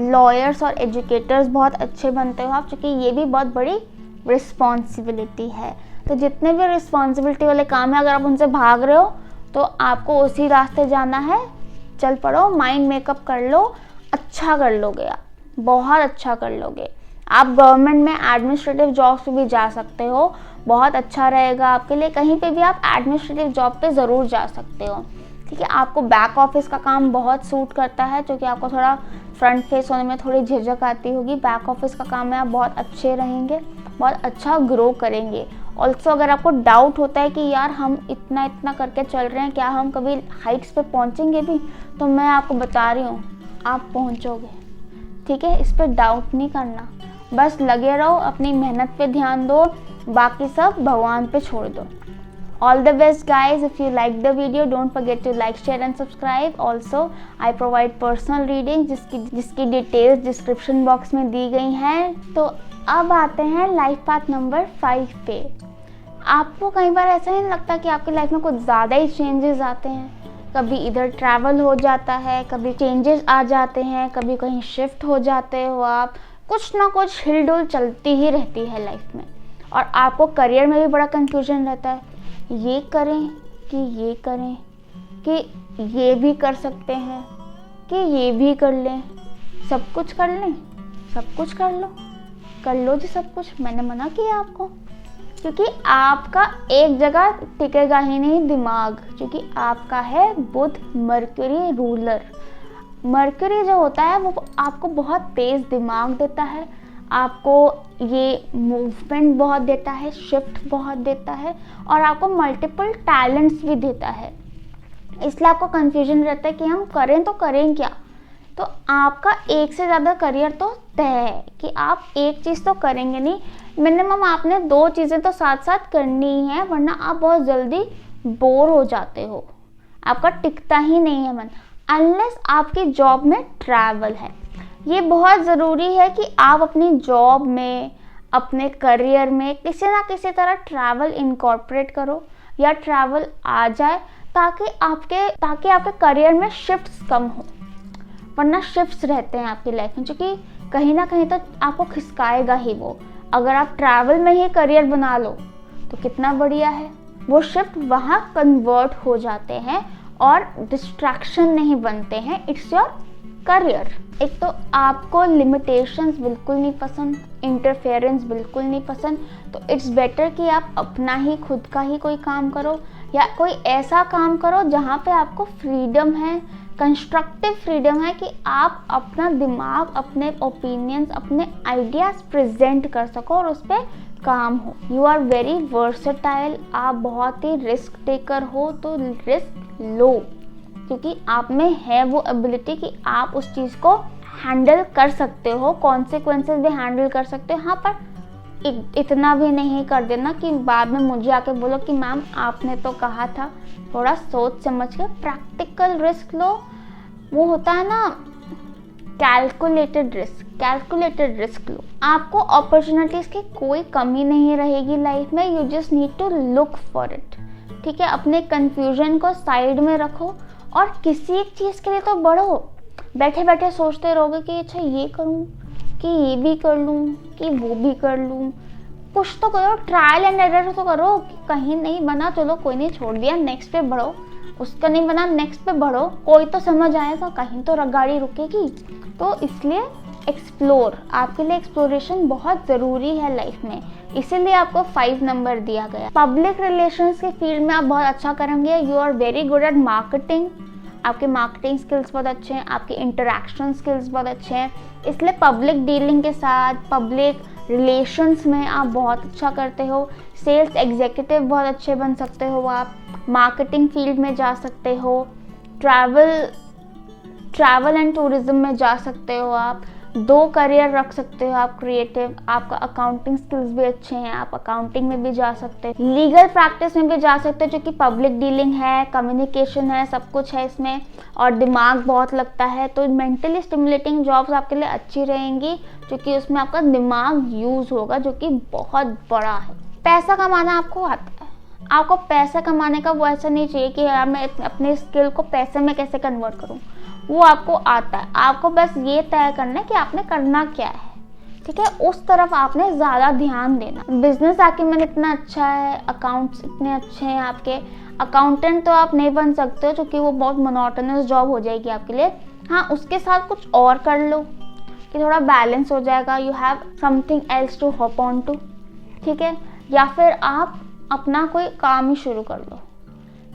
लॉयर्स और एजुकेटर्स बहुत अच्छे बनते हो आप, क्योंकि ये भी बहुत बड़ी रिस्पॉन्सिबिलिटी है। तो जितने भी रिस्पॉन्सिबिलिटी वाले काम है, अगर आप उनसे भाग रहे हो तो आपको उसी रास्ते जाना है। चल पड़ो, माइंड मेकअप कर लो, अच्छा कर लोगे आप, बहुत अच्छा कर लोगे। आप गवर्नमेंट में एडमिनिस्ट्रेटिव जॉब्स पे भी जा सकते हो, बहुत अच्छा रहेगा आपके लिए। कहीं पे भी आप एडमिनिस्ट्रेटिव जॉब पे ज़रूर जा सकते हो, ठीक है। आपको बैक ऑफिस का काम बहुत सूट करता है, क्योंकि आपको थोड़ा फ्रंट फेस होने में थोड़ी झिझक आती होगी। बैक ऑफिस का काम में आप बहुत अच्छे रहेंगे, बहुत अच्छा ग्रो करेंगे। ऑल्सो अगर आपको डाउट होता है कि यार हम इतना इतना करके चल रहे हैं, क्या हम कभी हाइट्स पे पहुंचेंगे भी, तो मैं आपको बता रही हूँ, आप पहुंचोगे, ठीक है। इस पर डाउट नहीं करना, बस लगे रहो, अपनी मेहनत पे ध्यान दो, बाकी सब भगवान पे छोड़ दो। All the best guys. If you like the video, don't forget to like, share and subscribe. Also, I provide personal reading जिसकी डिटेल्स डिस्क्रिप्शन बॉक्स में दी गई हैं। तो अब आते हैं लाइफ पाथ नंबर 5 पे। आपको कई बार ऐसा नहीं लगता कि आपकी लाइफ में कुछ ज़्यादा ही चेंजेस आते हैं? कभी इधर ट्रैवल हो जाता है, कभी चेंजेस आ जाते हैं, कभी कहीं शिफ्ट हो जाते हो आप, कुछ ना कुछ हिलडुल चलती ही रहती है लाइफ में। और आपको करियर में भी बड़ा कंफ्यूजन रहता है, ये करें कि ये करें, कि ये भी कर सकते हैं कि ये भी कर लें, सब कुछ कर लें, सब कुछ कर लो जी सब कुछ। मैंने मना किया आपको, क्योंकि आपका एक जगह टिकेगा ही नहीं दिमाग, क्योंकि आपका है बुध मर्क्यूरी रूलर। मर्क्यूरी जो होता है वो आपको बहुत तेज़ दिमाग देता है, आपको ये मूवमेंट बहुत देता है, शिफ्ट बहुत देता है, और आपको मल्टीपल टैलेंट्स भी देता है। इसलिए आपको कंफ्यूजन रहता है कि हम करें तो करें क्या, तो आपका एक से ज़्यादा करियर तो तय है कि आप एक चीज़ तो करेंगे नहीं, मिनिमम आपने 2 चीज़ें तो साथ साथ करनी ही है, वरना आप बहुत जल्दी बोर हो जाते हो, आपका टिकता ही नहीं है मन। अनलेस आपकी जॉब में ट्रैवल है, ये बहुत ज़रूरी है कि आप अपनी जॉब में, अपने करियर में किसी ना किसी तरह ट्रैवल इनकॉर्पोरेट करो या ट्रैवल आ जाए, ताकि आपके करियर में शिफ्ट्स कम हो। वरना शिफ्ट्स रहते हैं आपकी लाइफ में, क्योंकि कहीं ना कहीं तो आपको खिसकाएगा ही वो। अगर आप ट्रैवल में ही करियर बना लो तो कितना बढ़िया है, वो शिफ्ट वहाँ कन्वर्ट हो जाते हैं और डिस्ट्रैक्शन नहीं बनते हैं, इट्स योर करियर। एक तो आपको लिमिटेशंस बिल्कुल नहीं पसंद, इंटरफेरेंस बिल्कुल नहीं पसंद, तो इट्स बेटर कि आप अपना ही खुद का ही कोई काम करो, या कोई ऐसा काम करो जहाँ पे आपको फ्रीडम है, कंस्ट्रक्टिव फ्रीडम है, कि आप अपना दिमाग, अपने ओपिनियंस, अपने आइडियाज़ प्रेजेंट कर सको और उस पर काम हो। यू आर वेरी वर्सेटाइल, आप बहुत ही रिस्क टेकर हो, तो रिस्क लो, क्योंकि आप में है वो एबिलिटी कि आप उस चीज़ को हैंडल कर सकते हो, कॉन्सिक्वेंसेस भी हैंडल कर सकते हो। हाँ, पर इतना भी नहीं कर देना कि बाद में मुझे आके बोलो कि मैम आपने तो कहा था। थोड़ा सोच समझ के प्रैक्टिकल रिस्क लो, वो होता है ना कैलकुलेटेड रिस्क लो। आपको अपॉर्चुनिटीज़ की कोई कमी नहीं रहेगी लाइफ में, you just need to look for it. ठीक है, अपने कंफ्यूजन को साइड में रखो और किसी एक चीज़ के लिए तो बढ़ो। बैठे बैठे सोचते रहोगे कि अच्छा ये करूँ, कि ये भी कर लूँ, कि वो भी कर लूँ, कुछ तो करो, ट्रायल एंड एरर तो करो। कहीं नहीं बना, चलो कोई नहीं, छोड़ दिया, नेक्स्ट पे बढ़ो। उसका नहीं बना, नेक्स्ट पे बढ़ो, कोई तो समझ आएगा, कहीं तो गाड़ी रुकेगी। तो इसलिए एक्सप्लोर, आपके लिए एक्सप्लोरेशन बहुत ज़रूरी है लाइफ में, इसीलिए आपको 5 नंबर दिया गया। पब्लिक रिलेशंस के फील्ड में आप बहुत अच्छा करेंगे, you are very good at marketing, आपके मार्केटिंग स्किल्स बहुत अच्छे हैं, आपके इंटरेक्शन स्किल्स बहुत अच्छे हैं, इसलिए पब्लिक डीलिंग के साथ, पब्लिक रिलेशंस में आप बहुत अच्छा करते हो। सेल्स एग्जीक्यूटिव बहुत अच्छे बन सकते हो आप, मार्केटिंग फील्ड में जा सकते हो, ट्रैवल एंड टूरिज्म में जा सकते हो आप, 2 करियर रख सकते हो आप क्रिएटिव। आपका अकाउंटिंग स्किल्स भी अच्छे हैं, आप अकाउंटिंग में भी जा सकते हो, लीगल प्रैक्टिस में भी जा सकते हो, जो कि पब्लिक डीलिंग है, कम्युनिकेशन है, सब कुछ है इसमें, और दिमाग बहुत लगता है। तो मेंटली स्टिमुलेटिंग जॉब्स आपके लिए अच्छी रहेंगी, क्योंकि उसमें आपका दिमाग यूज़ होगा, जो कि बहुत बड़ा है। पैसा कमाना आपको आता है, आपको पैसा कमाने का वो ऐसा नहीं चाहिए कि यार मैं अपने स्किल को पैसे में कैसे कन्वर्ट करूँ, वो आपको आता है। आपको बस ये तय करना है कि आपने करना क्या है, ठीक है, उस तरफ आपने ज़्यादा ध्यान देना। बिजनेस अकाउंट इतना अच्छा है, अकाउंट्स इतने अच्छे हैं आपके, अकाउंटेंट तो आप नहीं बन सकते हो, क्योंकि वो बहुत मोनोटोनस जॉब हो जाएगी आपके लिए। हाँ, उसके साथ कुछ और कर लो कि थोड़ा बैलेंस हो जाएगा, you have something else to hop on to, ठीक है, या फिर आप अपना कोई काम ही शुरू कर लो,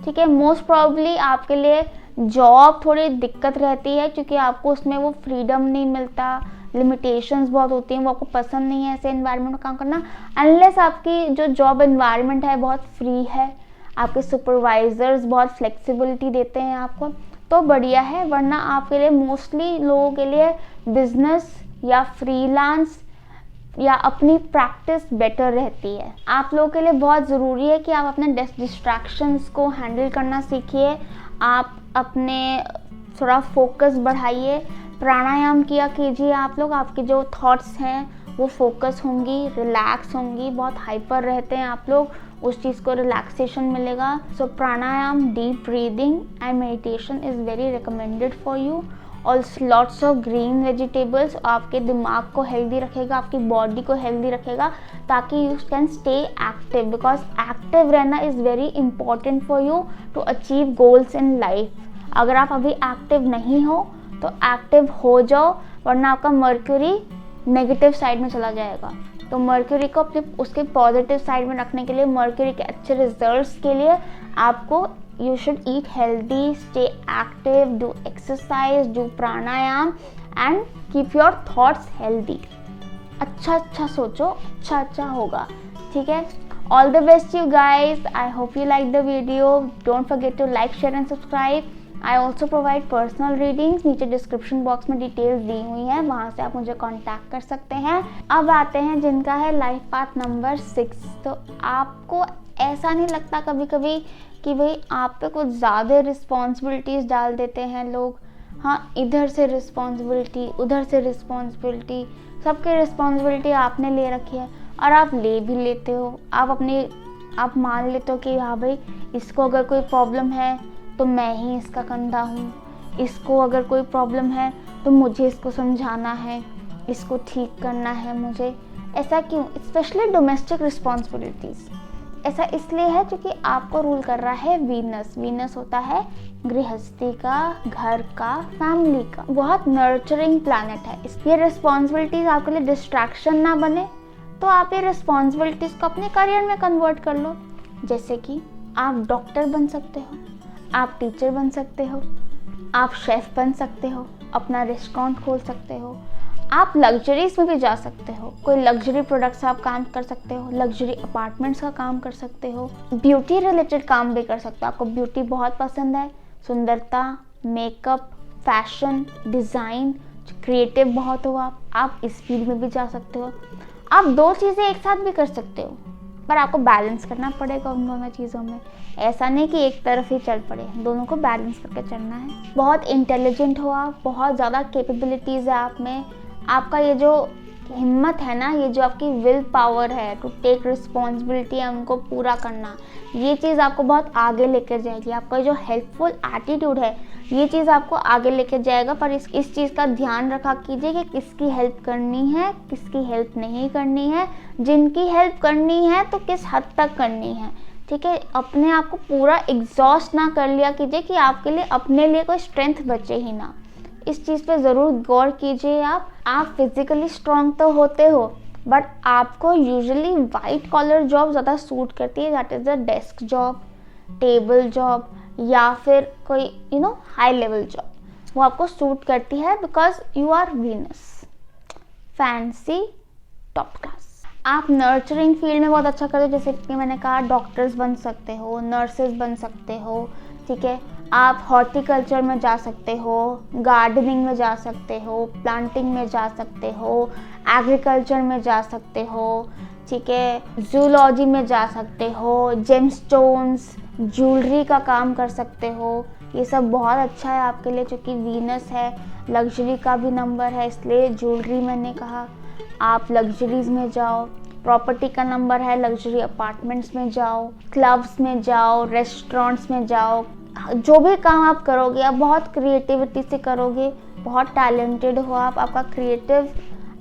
ठीक है। मोस्ट प्रॉब्ली आपके लिए जॉब थोड़ी दिक्कत रहती है, क्योंकि आपको उसमें वो फ्रीडम नहीं मिलता, लिमिटेशंस बहुत होती हैं, वो आपको पसंद नहीं है ऐसे एनवायरनमेंट में काम करना। अनलेस आपकी जो जॉब एनवायरनमेंट है बहुत फ्री है, आपके सुपरवाइजर्स बहुत फ्लेक्सिबिलिटी देते हैं आपको, तो बढ़िया है। वरना आपके लिए मोस्टली लोगों के लिए बिजनेस या फ्रीलांस या अपनी प्रैक्टिस बेटर रहती है। आप लोगों के लिए बहुत ज़रूरी है कि आप अपने डिस्ट्रैक्शंस को हैंडल करना सीखिए, आप अपने थोड़ा फोकस बढ़ाइए, प्राणायाम किया कीजिए आप लोग, आपके जो थॉट्स हैं वो फोकस होंगी, रिलैक्स होंगी। बहुत हाइपर रहते हैं आप लोग, उस चीज़ को रिलैक्सेशन मिलेगा। So pranayama, deep breathing and meditation is very recommended for you. Also lots of green vegetables आपके दिमाग को हेल्दी रखेगा, आपकी बॉडी को हेल्दी रखेगा, ताकि you can stay active, because active रहना is very important for you to achieve goals in life. अगर आप अभी एक्टिव नहीं हो तो एक्टिव हो जाओ, वरना आपका मर्क्यूरी नेगेटिव साइड में चला जाएगा। तो मर्क्यूरी को अपने उसके पॉजिटिव साइड में रखने के लिए, मर्क्यूरी के अच्छे रिजल्ट्स के लिए आपको you should eat healthy, stay active, do exercise, do pranayam and keep your thoughts healthy. अच्छा सोचो, अच्छा होगा, ठीक है। All the best you guys. I hope you like the video. Don't forget to like, share and subscribe. I also provide personal readings, नीचे description box में details दी हुई हैं, वहाँ से आप मुझे कॉन्टैक्ट कर सकते हैं। अब आते हैं जिनका है लाइफ पाथ नंबर 6। तो आपको ऐसा नहीं लगता कभी कभी कि भाई आप पे कुछ ज़्यादा रिस्पॉन्सिबिलिटीज़ डाल देते हैं लोग? हाँ, इधर से रिस्पॉन्सिबिलिटी, उधर से रिस्पॉन्सिबिलिटी, सबकी रिस्पॉन्सिबिलिटी आपने ले रखी है और आप ले भी लेते हो। आप मान लेते हो कि हाँ भाई, इसको अगर कोई प्रॉब्लम है तो मैं ही इसका कंधा हूँ, इसको अगर कोई प्रॉब्लम है तो मुझे इसको समझाना है, इसको ठीक करना है मुझे। ऐसा क्यों? Specially domestic responsibilities. ऐसा इसलिए है क्योंकि आपको रूल कर रहा है वीनस। वीनस होता है गृहस्थी का, घर का, फैमिली का, बहुत नर्चरिंग प्लैनेट है। ये रिस्पॉन्सिबिलिटीज आपके लिए डिस्ट्रैक्शन ना बने तो आप ये रिस्पॉन्सिबिलिटीज को अपने करियर में कन्वर्ट कर लो। जैसे कि आप डॉक्टर बन सकते हो, आप टीचर बन सकते हो, आप शेफ बन सकते हो, अपना रेस्टोरेंट खोल सकते हो, आप लग्जरीज में भी जा सकते हो, कोई लग्जरी प्रोडक्ट्स आप काम कर सकते हो, लग्जरी अपार्टमेंट्स का काम कर सकते हो, ब्यूटी रिलेटेड काम भी कर सकते हो। आपको ब्यूटी बहुत पसंद है, सुंदरता, मेकअप, फैशन, डिज़ाइन, क्रिएटिव बहुत हो आप इस फील्ड में भी जा सकते हो। आप दो चीज़ें एक साथ भी कर सकते हो, पर आपको बैलेंस करना पड़ेगा उन दोनों चीज़ों में। ऐसा नहीं कि एक तरफ ही चल पड़े, दोनों को बैलेंस करके चलना है। बहुत इंटेलिजेंट हो आप, बहुत ज़्यादा कैपेबिलिटीज़ है आप में। आपका ये जो हिम्मत है ना, ये जो आपकी विल पावर है टू टेक रिस्पॉन्सिबिलिटी है उनको पूरा करना, ये चीज़ आपको बहुत आगे लेकर जाएगी। आपका जो हेल्पफुल एटीट्यूड है ये चीज़ आपको आगे लेकर जाएगा। पर इस चीज़ का ध्यान रखा कीजिए कि किसकी हेल्प करनी है, किसकी हेल्प नहीं करनी है। जिनकी हेल्प करनी है तो किस हद तक करनी है, ठीक है। अपने आप को पूरा एग्जॉस्ट ना कर लिया कीजिए कि आपके लिए अपने लिए कोई स्ट्रेंथ बचे ही ना। इस चीज़ पे ज़रूर गौर कीजिए। आप फिजिकली स्ट्रांग तो होते हो, बट आपको यूजुअली वाइट कॉलर जॉब ज़्यादा सूट करती है, that is the desk job, table job, या फिर कोई हाई लेवल जॉब, वो आपको सूट करती है because you are Venus, fancy, top class. आप नर्चरिंग फील्ड में बहुत अच्छा करते हो, जैसे कि मैंने कहा डॉक्टर्स बन सकते हो, नर्सेज बन सकते हो, ठीक है। आप हॉर्टिकल्चर में जा सकते हो, गार्डनिंग में जा सकते हो, प्लांटिंग में जा सकते हो, एग्रीकल्चर में जा सकते हो, ठीक है, जूलॉजी में जा सकते हो, जेमस्टोन्स, ज्वेलरी का काम कर सकते हो। ये सब बहुत अच्छा है आपके लिए, क्योंकि वीनस है, लग्जरी का भी नंबर है, इसलिए ज्वेलरी मैंने कहा। आप लग्जरीज में जाओ, प्रॉपर्टी का नंबर है, लग्जरी अपार्टमेंट्स में जाओ, क्लब्स में जाओ, रेस्टोरेंट्स में जाओ। जो भी काम आप करोगे आप बहुत क्रिएटिविटी से करोगे, बहुत टैलेंटेड हो आप, आपका क्रिएटिव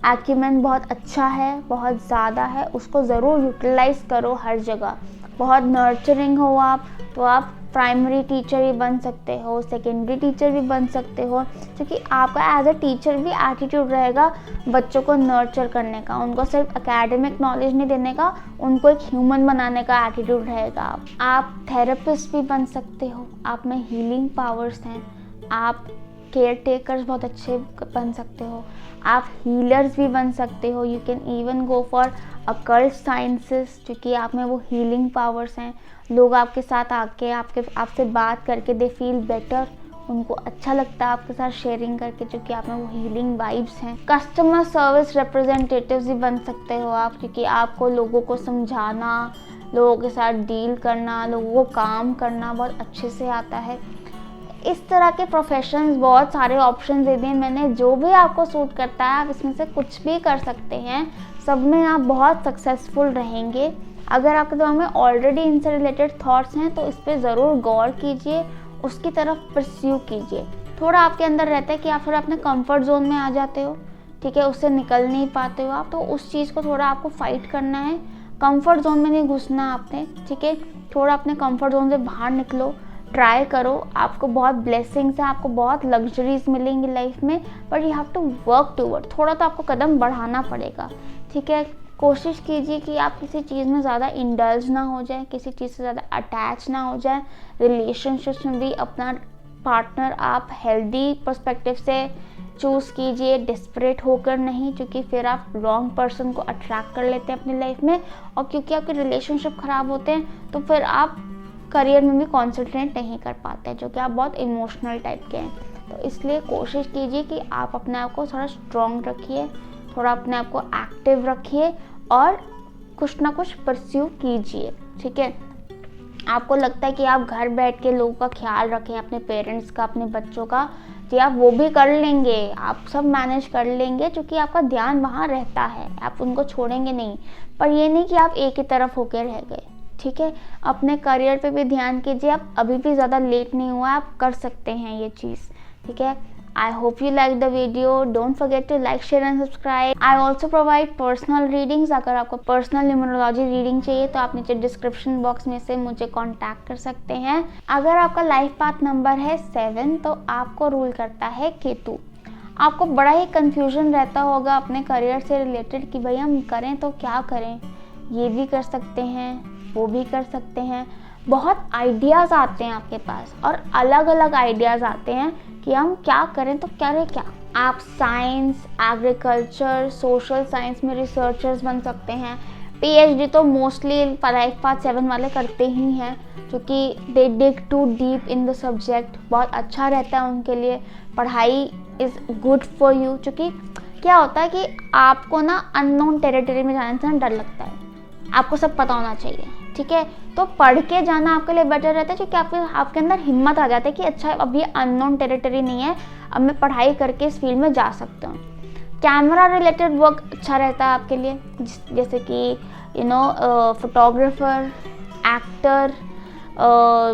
एक्यूमेंट बहुत अच्छा है, बहुत ज़्यादा है, उसको ज़रूर यूटिलाइज करो हर जगह। बहुत नर्चरिंग हो आप, तो आप प्राइमरी टीचर भी बन सकते हो, सेकेंडरी टीचर भी बन सकते हो, क्योंकि आपका एज अ टीचर भी एटीट्यूड रहेगा बच्चों को नर्चर करने का, उनको सिर्फ एकेडमिक नॉलेज नहीं देने का, उनको एक ह्यूमन बनाने का एटीट्यूड रहेगा। आप थेरेपिस्ट भी बन सकते हो, आप में हीलिंग पावर्स हैं, आप केयर टेकर्स बहुत अच्छे बन सकते हो, आप हीलर्स भी बन सकते हो। You can even go for occult sciences, क्योंकि आप में वो हीलिंग पावर्स हैं। लोग आपके साथ आके आपसे बात करके दे फील बेटर, उनको अच्छा लगता है आपके साथ शेयरिंग करके, क्योंकि आप में वो हीलिंग वाइब्स हैं। कस्टमर सर्विस रिप्रेजेंटेटिव्स भी बन सकते हो आप, क्योंकि आपको लोगों को समझाना, लोगों के साथ डील करना, लोगों को काम करना बहुत अच्छे से आता है। इस तरह के प्रोफेशंस बहुत सारे ऑप्शन दे दिए मैंने, जो भी आपको सूट करता है आप इसमें से कुछ भी कर सकते हैं, सब में आप बहुत सक्सेसफुल रहेंगे। अगर आपके दिमाग में ऑलरेडी इनसे रिलेटेड थॉट्स हैं तो इस पर ज़रूर गौर कीजिए, उसकी तरफ परस्यू कीजिए। थोड़ा आपके अंदर रहता है कि आप थोड़ा अपने कंफर्ट जोन में आ जाते हो, ठीक है, उससे निकल नहीं पाते हो आप, तो उस चीज़ को थोड़ा आपको फाइट करना है। कंफर्ट जोन में नहीं घुसना आपने, ठीक है, थोड़ा अपने कंफर्ट जोन से बाहर निकलो, ट्राई करो। आपको बहुत ब्लेसिंग्स हैं, आपको बहुत लग्जरीज मिलेंगी लाइफ में, but you have to work toward, थोड़ा तो आपको कदम बढ़ाना पड़ेगा, ठीक है। कोशिश कीजिए कि आप किसी चीज़ में ज़्यादा इंडल्ज ना हो जाए, किसी चीज़ से ज़्यादा अटैच ना हो जाए। रिलेशनशिप्स में भी अपना पार्टनर आप हेल्दी पर्सपेक्टिव से चूज़ कीजिए, डिस्परेट होकर नहीं, क्योंकि फिर आप रॉन्ग पर्सन को अट्रैक्ट कर लेते हैं अपनी लाइफ में, और क्योंकि आपके रिलेशनशिप ख़राब होते हैं तो फिर आप करियर में भी कॉन्सेंट्रेट नहीं कर पाते हैं, जो कि आप बहुत इमोशनल टाइप के हैं। तो इसलिए कोशिश कीजिए कि आप अपने आप को थोड़ा स्ट्रॉन्ग रखिए, थोड़ा अपने आप को एक्टिव रखिए और कुछ ना कुछ परस्यू कीजिए, ठीक है। आपको लगता है कि आप घर बैठ के लोगों का ख्याल रखें, अपने पेरेंट्स का, अपने बच्चों का, जी आप वो भी कर लेंगे, आप सब मैनेज कर लेंगे, क्योंकि आपका ध्यान वहाँ रहता है, आप उनको छोड़ेंगे नहीं। पर ये नहीं कि आप एक ही तरफ होकर रह गए, ठीक है। अपने करियर पे भी ध्यान कीजिए, आप अभी भी ज़्यादा लेट नहीं हुआ, आप कर सकते हैं ये चीज़, ठीक है। I hope you like the video. Don't forget to like, share and subscribe. I also provide personal readings. अगर आपको पर्सनल न्यूमरोलॉजी रीडिंग चाहिए तो आप नीचे डिस्क्रिप्शन बॉक्स में से मुझे कांटेक्ट कर सकते हैं। अगर आपका लाइफ पाथ नंबर है 7 तो आपको रूल करता है केतु। आपको बड़ा ही कंफ्यूजन रहता होगा अपने करियर से रिलेटेड कि भाई हम करें तो क्या करें, ये भी कर सकते हैं, वो भी कर सकते हैं। बहुत आइडियाज़ आते हैं आपके पास और अलग अलग आइडियाज़ आते हैं कि हम क्या करें तो करें क्या। आप साइंस, एग्रीकल्चर, सोशल साइंस में रिसर्चर्स बन सकते हैं। पीएचडी तो मोस्टली लाइफ पाथ 7 वाले करते ही हैं, क्योंकि they dig too deep in the subject. बहुत अच्छा रहता है उनके लिए, पढ़ाई इज़ गुड फॉर यू। क्योंकि क्या होता है कि आपको ना अननोन टेरिटरी में जाने से डर लगता है, आपको सब पता होना चाहिए, ठीक है। तो पढ़ के जाना आपके लिए बेटर रहता है, क्योंकि आपके अंदर हिम्मत आ जाती है कि अच्छा अब ये अननोन टेरिटरी नहीं है, अब मैं पढ़ाई करके इस फील्ड में जा सकता हूँ। कैमरा रिलेटेड वर्क अच्छा रहता है आपके लिए, जैसे कि फोटोग्राफर, एक्टर,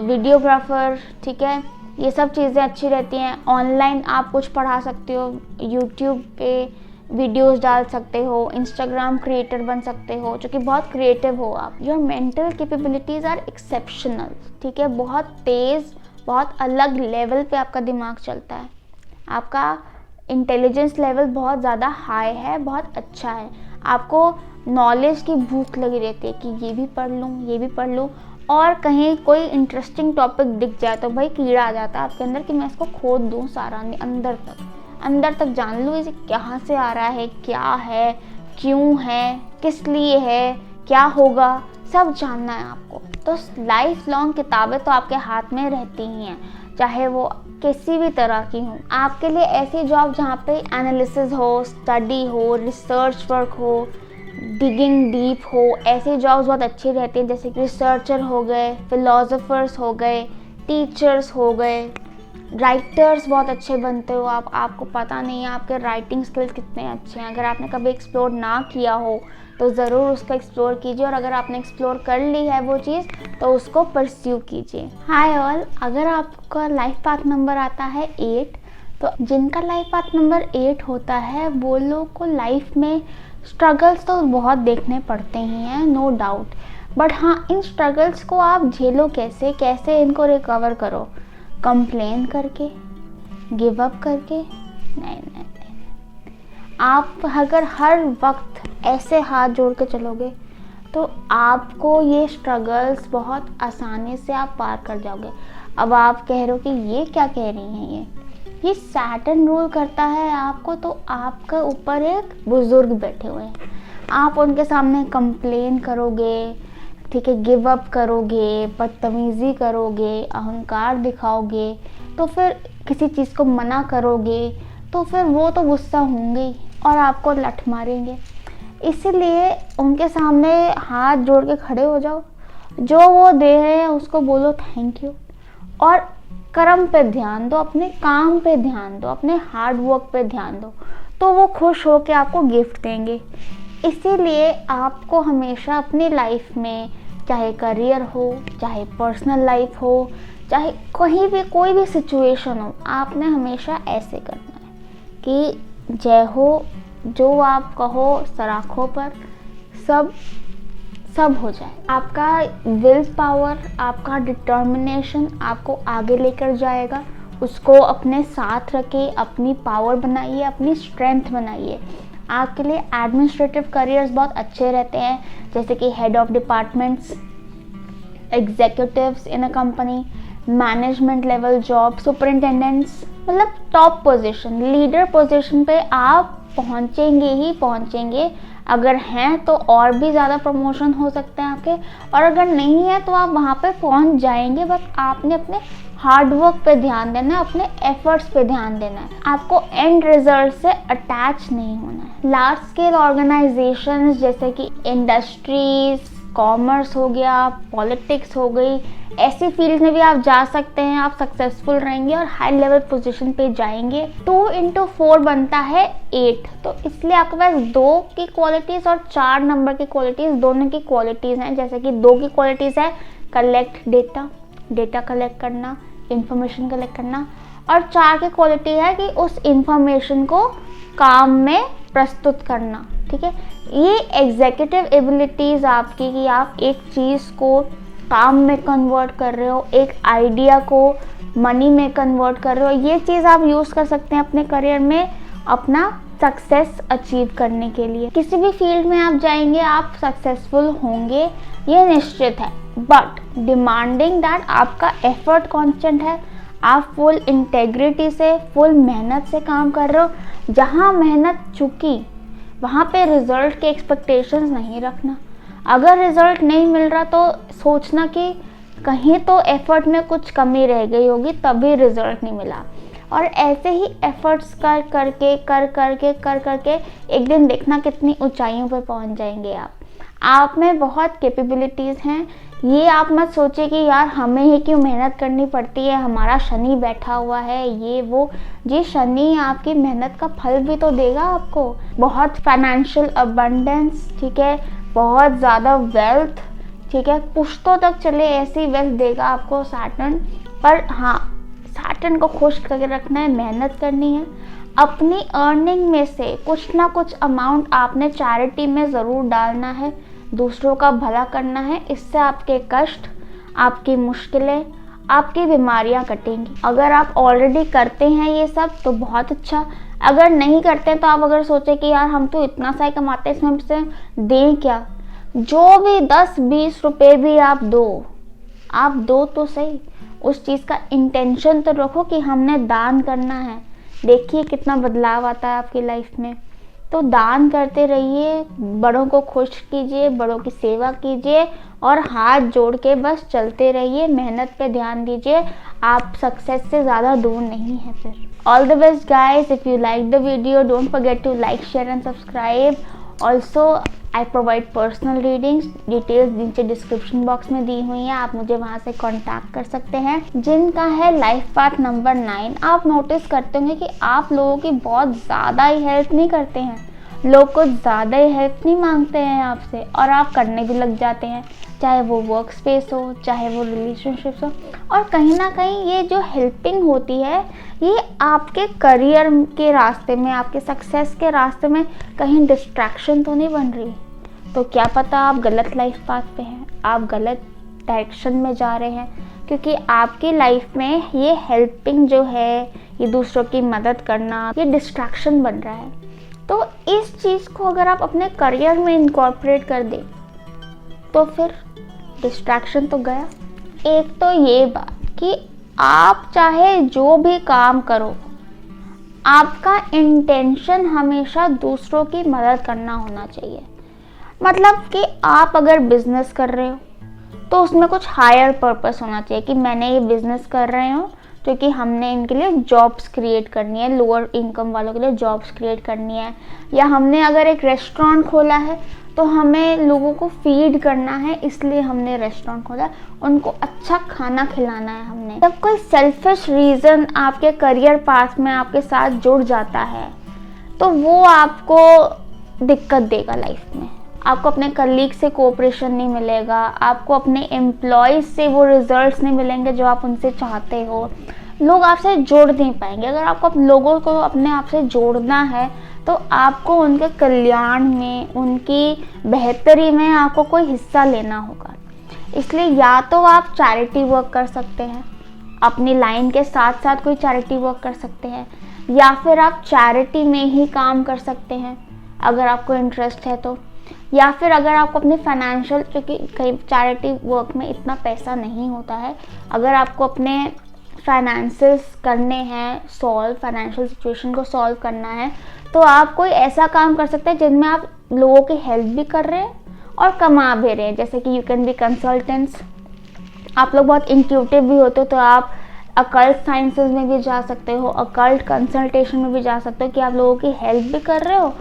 वीडियोग्राफर, ठीक है। ये सब चीज़ें अच्छी रहती हैं। ऑनलाइन आप कुछ पढ़ा सकते हो, यूट्यूब पे वीडियोस डाल सकते हो, इंस्टाग्राम क्रिएटर बन सकते हो, जो कि बहुत क्रिएटिव हो आप। Your mental capabilities are exceptional, ठीक है। बहुत तेज़, बहुत अलग लेवल पे आपका दिमाग चलता है, आपका इंटेलिजेंस लेवल बहुत ज़्यादा हाई है, बहुत अच्छा है। आपको नॉलेज की भूख लगी रहती है कि ये भी पढ़ लूँ, ये भी पढ़ लूँ, और कहीं कोई इंटरेस्टिंग टॉपिक दिख जाए तो भाई कीड़ा आ जाता है आपके अंदर कि मैं इसको खोद दूँ सारा, अंदर तक जान लूँ इसे कहाँ से आ रहा है, क्या है, क्यों है, किस लिए है, क्या होगा, सब जानना है आपको। तो लाइफ लॉन्ग किताबें तो आपके हाथ में रहती ही हैं, चाहे वो किसी भी तरह की हो। आपके लिए ऐसी जॉब जहाँ पे एनालिसिस हो, स्टडी हो, रिसर्च वर्क हो, डिगिंग डीप हो, ऐसी जॉब्स बहुत अच्छी रहती हैं। जैसे कि रिसर्चर हो गए, फिलोसोफर्स हो गए, टीचर्स हो गए, राइटर्स बहुत अच्छे बनते हो आप। आपको पता नहीं है आपके राइटिंग स्किल्स कितने अच्छे हैं। अगर आपने कभी एक्सप्लोर ना किया हो तो ज़रूर उसको एक्सप्लोर कीजिए, और अगर आपने एक्सप्लोर कर ली है वो चीज़ तो उसको परस्यू कीजिए। हाय ऑल, अगर आपका लाइफ पाथ नंबर आता है 8, तो जिनका लाइफ पाथ नंबर 8 होता है वो लोग को लाइफ में स्ट्रगल्स तो बहुत देखने पड़ते ही हैं, नो डाउट। बट हाँ, इन स्ट्रगल्स को आप झेलो कैसे, कैसे इनको रिकवर करो? कंप्लेन करके, गिव अप करके? नहीं। आप अगर हर वक्त ऐसे हाथ जोड़ के चलोगे तो आपको ये स्ट्रगल्स बहुत आसानी से आप पार कर जाओगे। अब आप कह रहे हो कि ये क्या कह रही हैं, ये सैटर्न रूल करता है आपको, तो आपके ऊपर एक बुजुर्ग बैठे हुए हैं, आप उनके सामने कंप्लेन करोगे, ठीक है, गिव अप करोगे, बदतमीज़ी करोगे, अहंकार दिखाओगे, तो फिर किसी चीज़ को मना करोगे तो फिर वो तो गुस्सा होंगे ही और आपको लठ मारेंगे। इसीलिए उनके सामने हाथ जोड़ के खड़े हो जाओ, जो वो दे रहे हैं उसको बोलो थैंक यू, और कर्म पे ध्यान दो, अपने काम पे ध्यान दो, अपने हार्ड वर्क पे ध्यान दो, तो वो खुश हो के आपको गिफ्ट देंगे। इसीलिए आपको हमेशा अपनी लाइफ में, चाहे करियर हो, चाहे पर्सनल लाइफ हो, चाहे कहीं भी कोई भी सिचुएशन हो, आपने हमेशा ऐसे करना है कि जय हो, जो आप कहो सराखों पर सब हो जाए। आपका विल पावर, आपका डिटर्मिनेशन आपको आगे लेकर जाएगा। उसको अपने साथ रखिए, अपनी पावर बनाइए, अपनी स्ट्रेंथ बनाइए। आपके लिए एडमिनिस्ट्रेटिव करियर्स बहुत अच्छे रहते हैं, जैसे कि head of departments, executives in a company, management level job, superintendents, मतलब टॉप पोजीशन, लीडर पोजीशन पे आप पहुंचेंगे ही पहुंचेंगे अगर हैं तो और भी ज़्यादा प्रमोशन हो सकते हैं आपके, और अगर नहीं है तो आप वहाँ पे पहुँच जाएंगे। बस आपने अपने हार्ड वर्क पे ध्यान देना है, अपने एफर्ट्स पे ध्यान देना है, आपको एंड रिजल्ट से अटैच नहीं होना है। लार्ज स्केल ऑर्गेनाइजेशंस जैसे कि इंडस्ट्रीज, कॉमर्स हो गया, पॉलिटिक्स हो गई, ऐसी फील्ड में भी आप जा सकते हैं। आप सक्सेसफुल रहेंगे और हाई लेवल पोजीशन पे जाएंगे। 2 × 4 बनता है 8, तो इसलिए आपके पास 2 की क्वालिटीज़ और 4 नंबर की क्वालिटीज़, दोनों की क्वालिटीज़ हैं। जैसे कि 2 की क्वालिटीज़ है कलेक्ट डेटा कलेक्ट करना, इंफॉर्मेशन कलेक्ट करना, और 4 की क्वालिटी है कि उस इंफॉर्मेशन को काम में प्रस्तुत करना। ठीक है, ये एग्जीक्यूटिव एबिलिटीज़ आपकी कि आप एक चीज़ को काम में कन्वर्ट कर रहे हो, एक आइडिया को मनी में कन्वर्ट कर रहे हो, ये चीज़ आप यूज़ कर सकते हैं अपने करियर में अपना सक्सेस अचीव करने के लिए। किसी भी फील्ड में आप जाएंगे आप सक्सेसफुल होंगे, ये निश्चित है, बट डिमांडिंग दैट आपका एफर्ट कांस्टेंट है, आप फुल इंटेग्रिटी से, फुल मेहनत से काम कर रहे हो। जहाँ मेहनत चुकी वहाँ पे रिजल्ट के एक्सपेक्टेशंस नहीं रखना। अगर रिजल्ट नहीं मिल रहा तो सोचना कि कहीं तो एफर्ट में कुछ कमी रह गई होगी तभी रिजल्ट नहीं मिला। और ऐसे ही एफर्ट्स कर करके एक दिन देखना कितनी ऊंचाइयों पर पहुंच जाएंगे आप में बहुत कैपेबिलिटीज़ हैं। ये आप मत सोचिए कि यार हमें ही क्यों मेहनत करनी पड़ती है, हमारा शनि बैठा हुआ है, ये वो। जी शनि आपकी मेहनत का फल भी तो देगा आपको, बहुत फाइनेंशियल अबंडेंस, ठीक है, बहुत ज़्यादा वेल्थ, ठीक है, पुश्तों तक चले ऐसी वेल्थ देगा आपको सैटर्न। पर हाँ, सैटर्न को खुश करके रखना है, मेहनत करनी है। अपनी अर्निंग में से कुछ ना कुछ अमाउंट आपने चैरिटी में ज़रूर डालना है, दूसरों का भला करना है। इससे आपके कष्ट, आपकी मुश्किलें, आपकी बीमारियां कटेंगी। अगर आप ऑलरेडी करते हैं ये सब तो बहुत अच्छा, अगर नहीं करते तो आप अगर सोचें कि यार हम तो इतना सा ही कमाते हैं, इसमें से दें क्या, जो भी 10-20 रुपए भी आप दो तो सही। उस चीज़ का इंटेंशन तो रखो कि हमने दान करना है। देखिए कितना बदलाव आता है आपकी लाइफ में। तो दान करते रहिए, बड़ों को खुश कीजिए, बड़ों की सेवा कीजिए और हाथ जोड़ के बस चलते रहिए, मेहनत पे ध्यान दीजिए। आप सक्सेस से ज़्यादा दूर नहीं है फिर। All the best guys, if you like the video don't forget to like, share and subscribe. Also I provide personal readings, details नीचे डिस्क्रिप्शन बॉक्स में दी हुई हैं, आप मुझे वहाँ से कांटेक्ट कर सकते हैं। जिनका है लाइफ पाथ नंबर 9, आप नोटिस करते होंगे कि आप लोगों की बहुत ज़्यादा ही हेल्प नहीं करते हैं, लोग कुछ ज़्यादा ही हेल्प नहीं मांगते हैं आपसे और आप करने भी लग जाते हैं, चाहे वो वर्क स्पेस हो, चाहे वो रिलेशनशिप्स हो। और कहीं ना कहीं ये जो हेल्पिंग होती है ये आपके करियर के रास्ते में, आपके सक्सेस के रास्ते में कहीं डिस्ट्रैक्शन तो नहीं बन रही। तो क्या पता आप गलत लाइफ पाथ पे हैं, आप गलत डायरेक्शन में जा रहे हैं, क्योंकि आपकी लाइफ में ये हेल्पिंग जो है, ये दूसरों की मदद करना, ये डिस्ट्रैक्शन बन रहा है। तो इस चीज़ को अगर आप अपने करियर में इनकॉर्पोरेट कर दें तो फिर डिस्ट्रैक्शन तो गया। एक तो ये बात कि आप चाहे जो भी काम करो, आपका इंटेंशन हमेशा दूसरों की मदद करना होना चाहिए। मतलब कि आप अगर बिजनेस कर रहे हो तो उसमें कुछ हायर पर्पस होना चाहिए कि मैंने ये बिजनेस कर रहे हो क्योंकि हमने इनके लिए जॉब्स क्रिएट करनी है, लोअर इनकम वालों के लिए जॉब्स क्रिएट करनी है। या हमने अगर एक रेस्टोरेंट खोला है तो हमें लोगों को फीड करना है, इसलिए हमने रेस्टोरेंट खोला, उनको अच्छा खाना खिलाना है हमने। जब कोई सेल्फिश रीज़न आपके करियर पाथ में आपके साथ जुड़ जाता है तो वो आपको दिक्कत देगा लाइफ में। आपको अपने कलीग से कोऑपरेशन नहीं मिलेगा, आपको अपने एम्प्लॉयज़ से वो रिजल्ट्स नहीं मिलेंगे जो आप उनसे चाहते हो, लोग आपसे जोड़ नहीं पाएंगे। अगर आपको लोगों को अपने आप से जोड़ना है तो आपको उनके कल्याण में, उनकी बेहतरी में आपको कोई हिस्सा लेना होगा। इसलिए या तो आप चैरिटी वर्क कर सकते हैं, अपनी लाइन के साथ साथ कोई चैरिटी वर्क कर सकते हैं, या फिर आप चैरिटी में ही काम कर सकते हैं अगर आपको इंटरेस्ट है तो। या फिर अगर आपको अपने फाइनेंशियल, क्योंकि कई चैरिटी वर्क में इतना पैसा नहीं होता है, अगर आपको अपने फाइनेंसेस करने हैं सॉल्व, फाइनेंशियल सिचुएशन को सॉल्व करना है, तो आप कोई ऐसा काम कर सकते हैं जिनमें आप लोगों की हेल्प भी कर रहे हैं और कमा भी रहे हैं। जैसे कि यू कैन बी कंसल्टेंट्स, आप लोग बहुत इंट्यूटिव भी होते हो तो आप अकल्ट साइंसेस में भी जा सकते हो, अकल्ट कंसल्टेशन में भी जा सकते हो कि आप लोगों की हेल्प भी कर रहे हो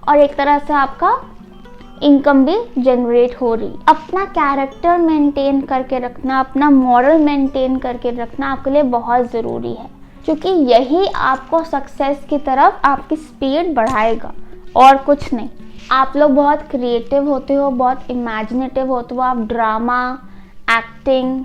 और एक तरह से आपका इनकम भी जनरेट हो रही। अपना कैरेक्टर मेंटेन करके रखना, अपना मॉरल मेंटेन करके रखना आपके लिए बहुत ज़रूरी है, क्योंकि यही आपको सक्सेस की तरफ आपकी स्पीड बढ़ाएगा और कुछ नहीं। आप लोग बहुत क्रिएटिव होते हो, बहुत इमेजिनेटिव होते हो, आप ड्रामा, एक्टिंग,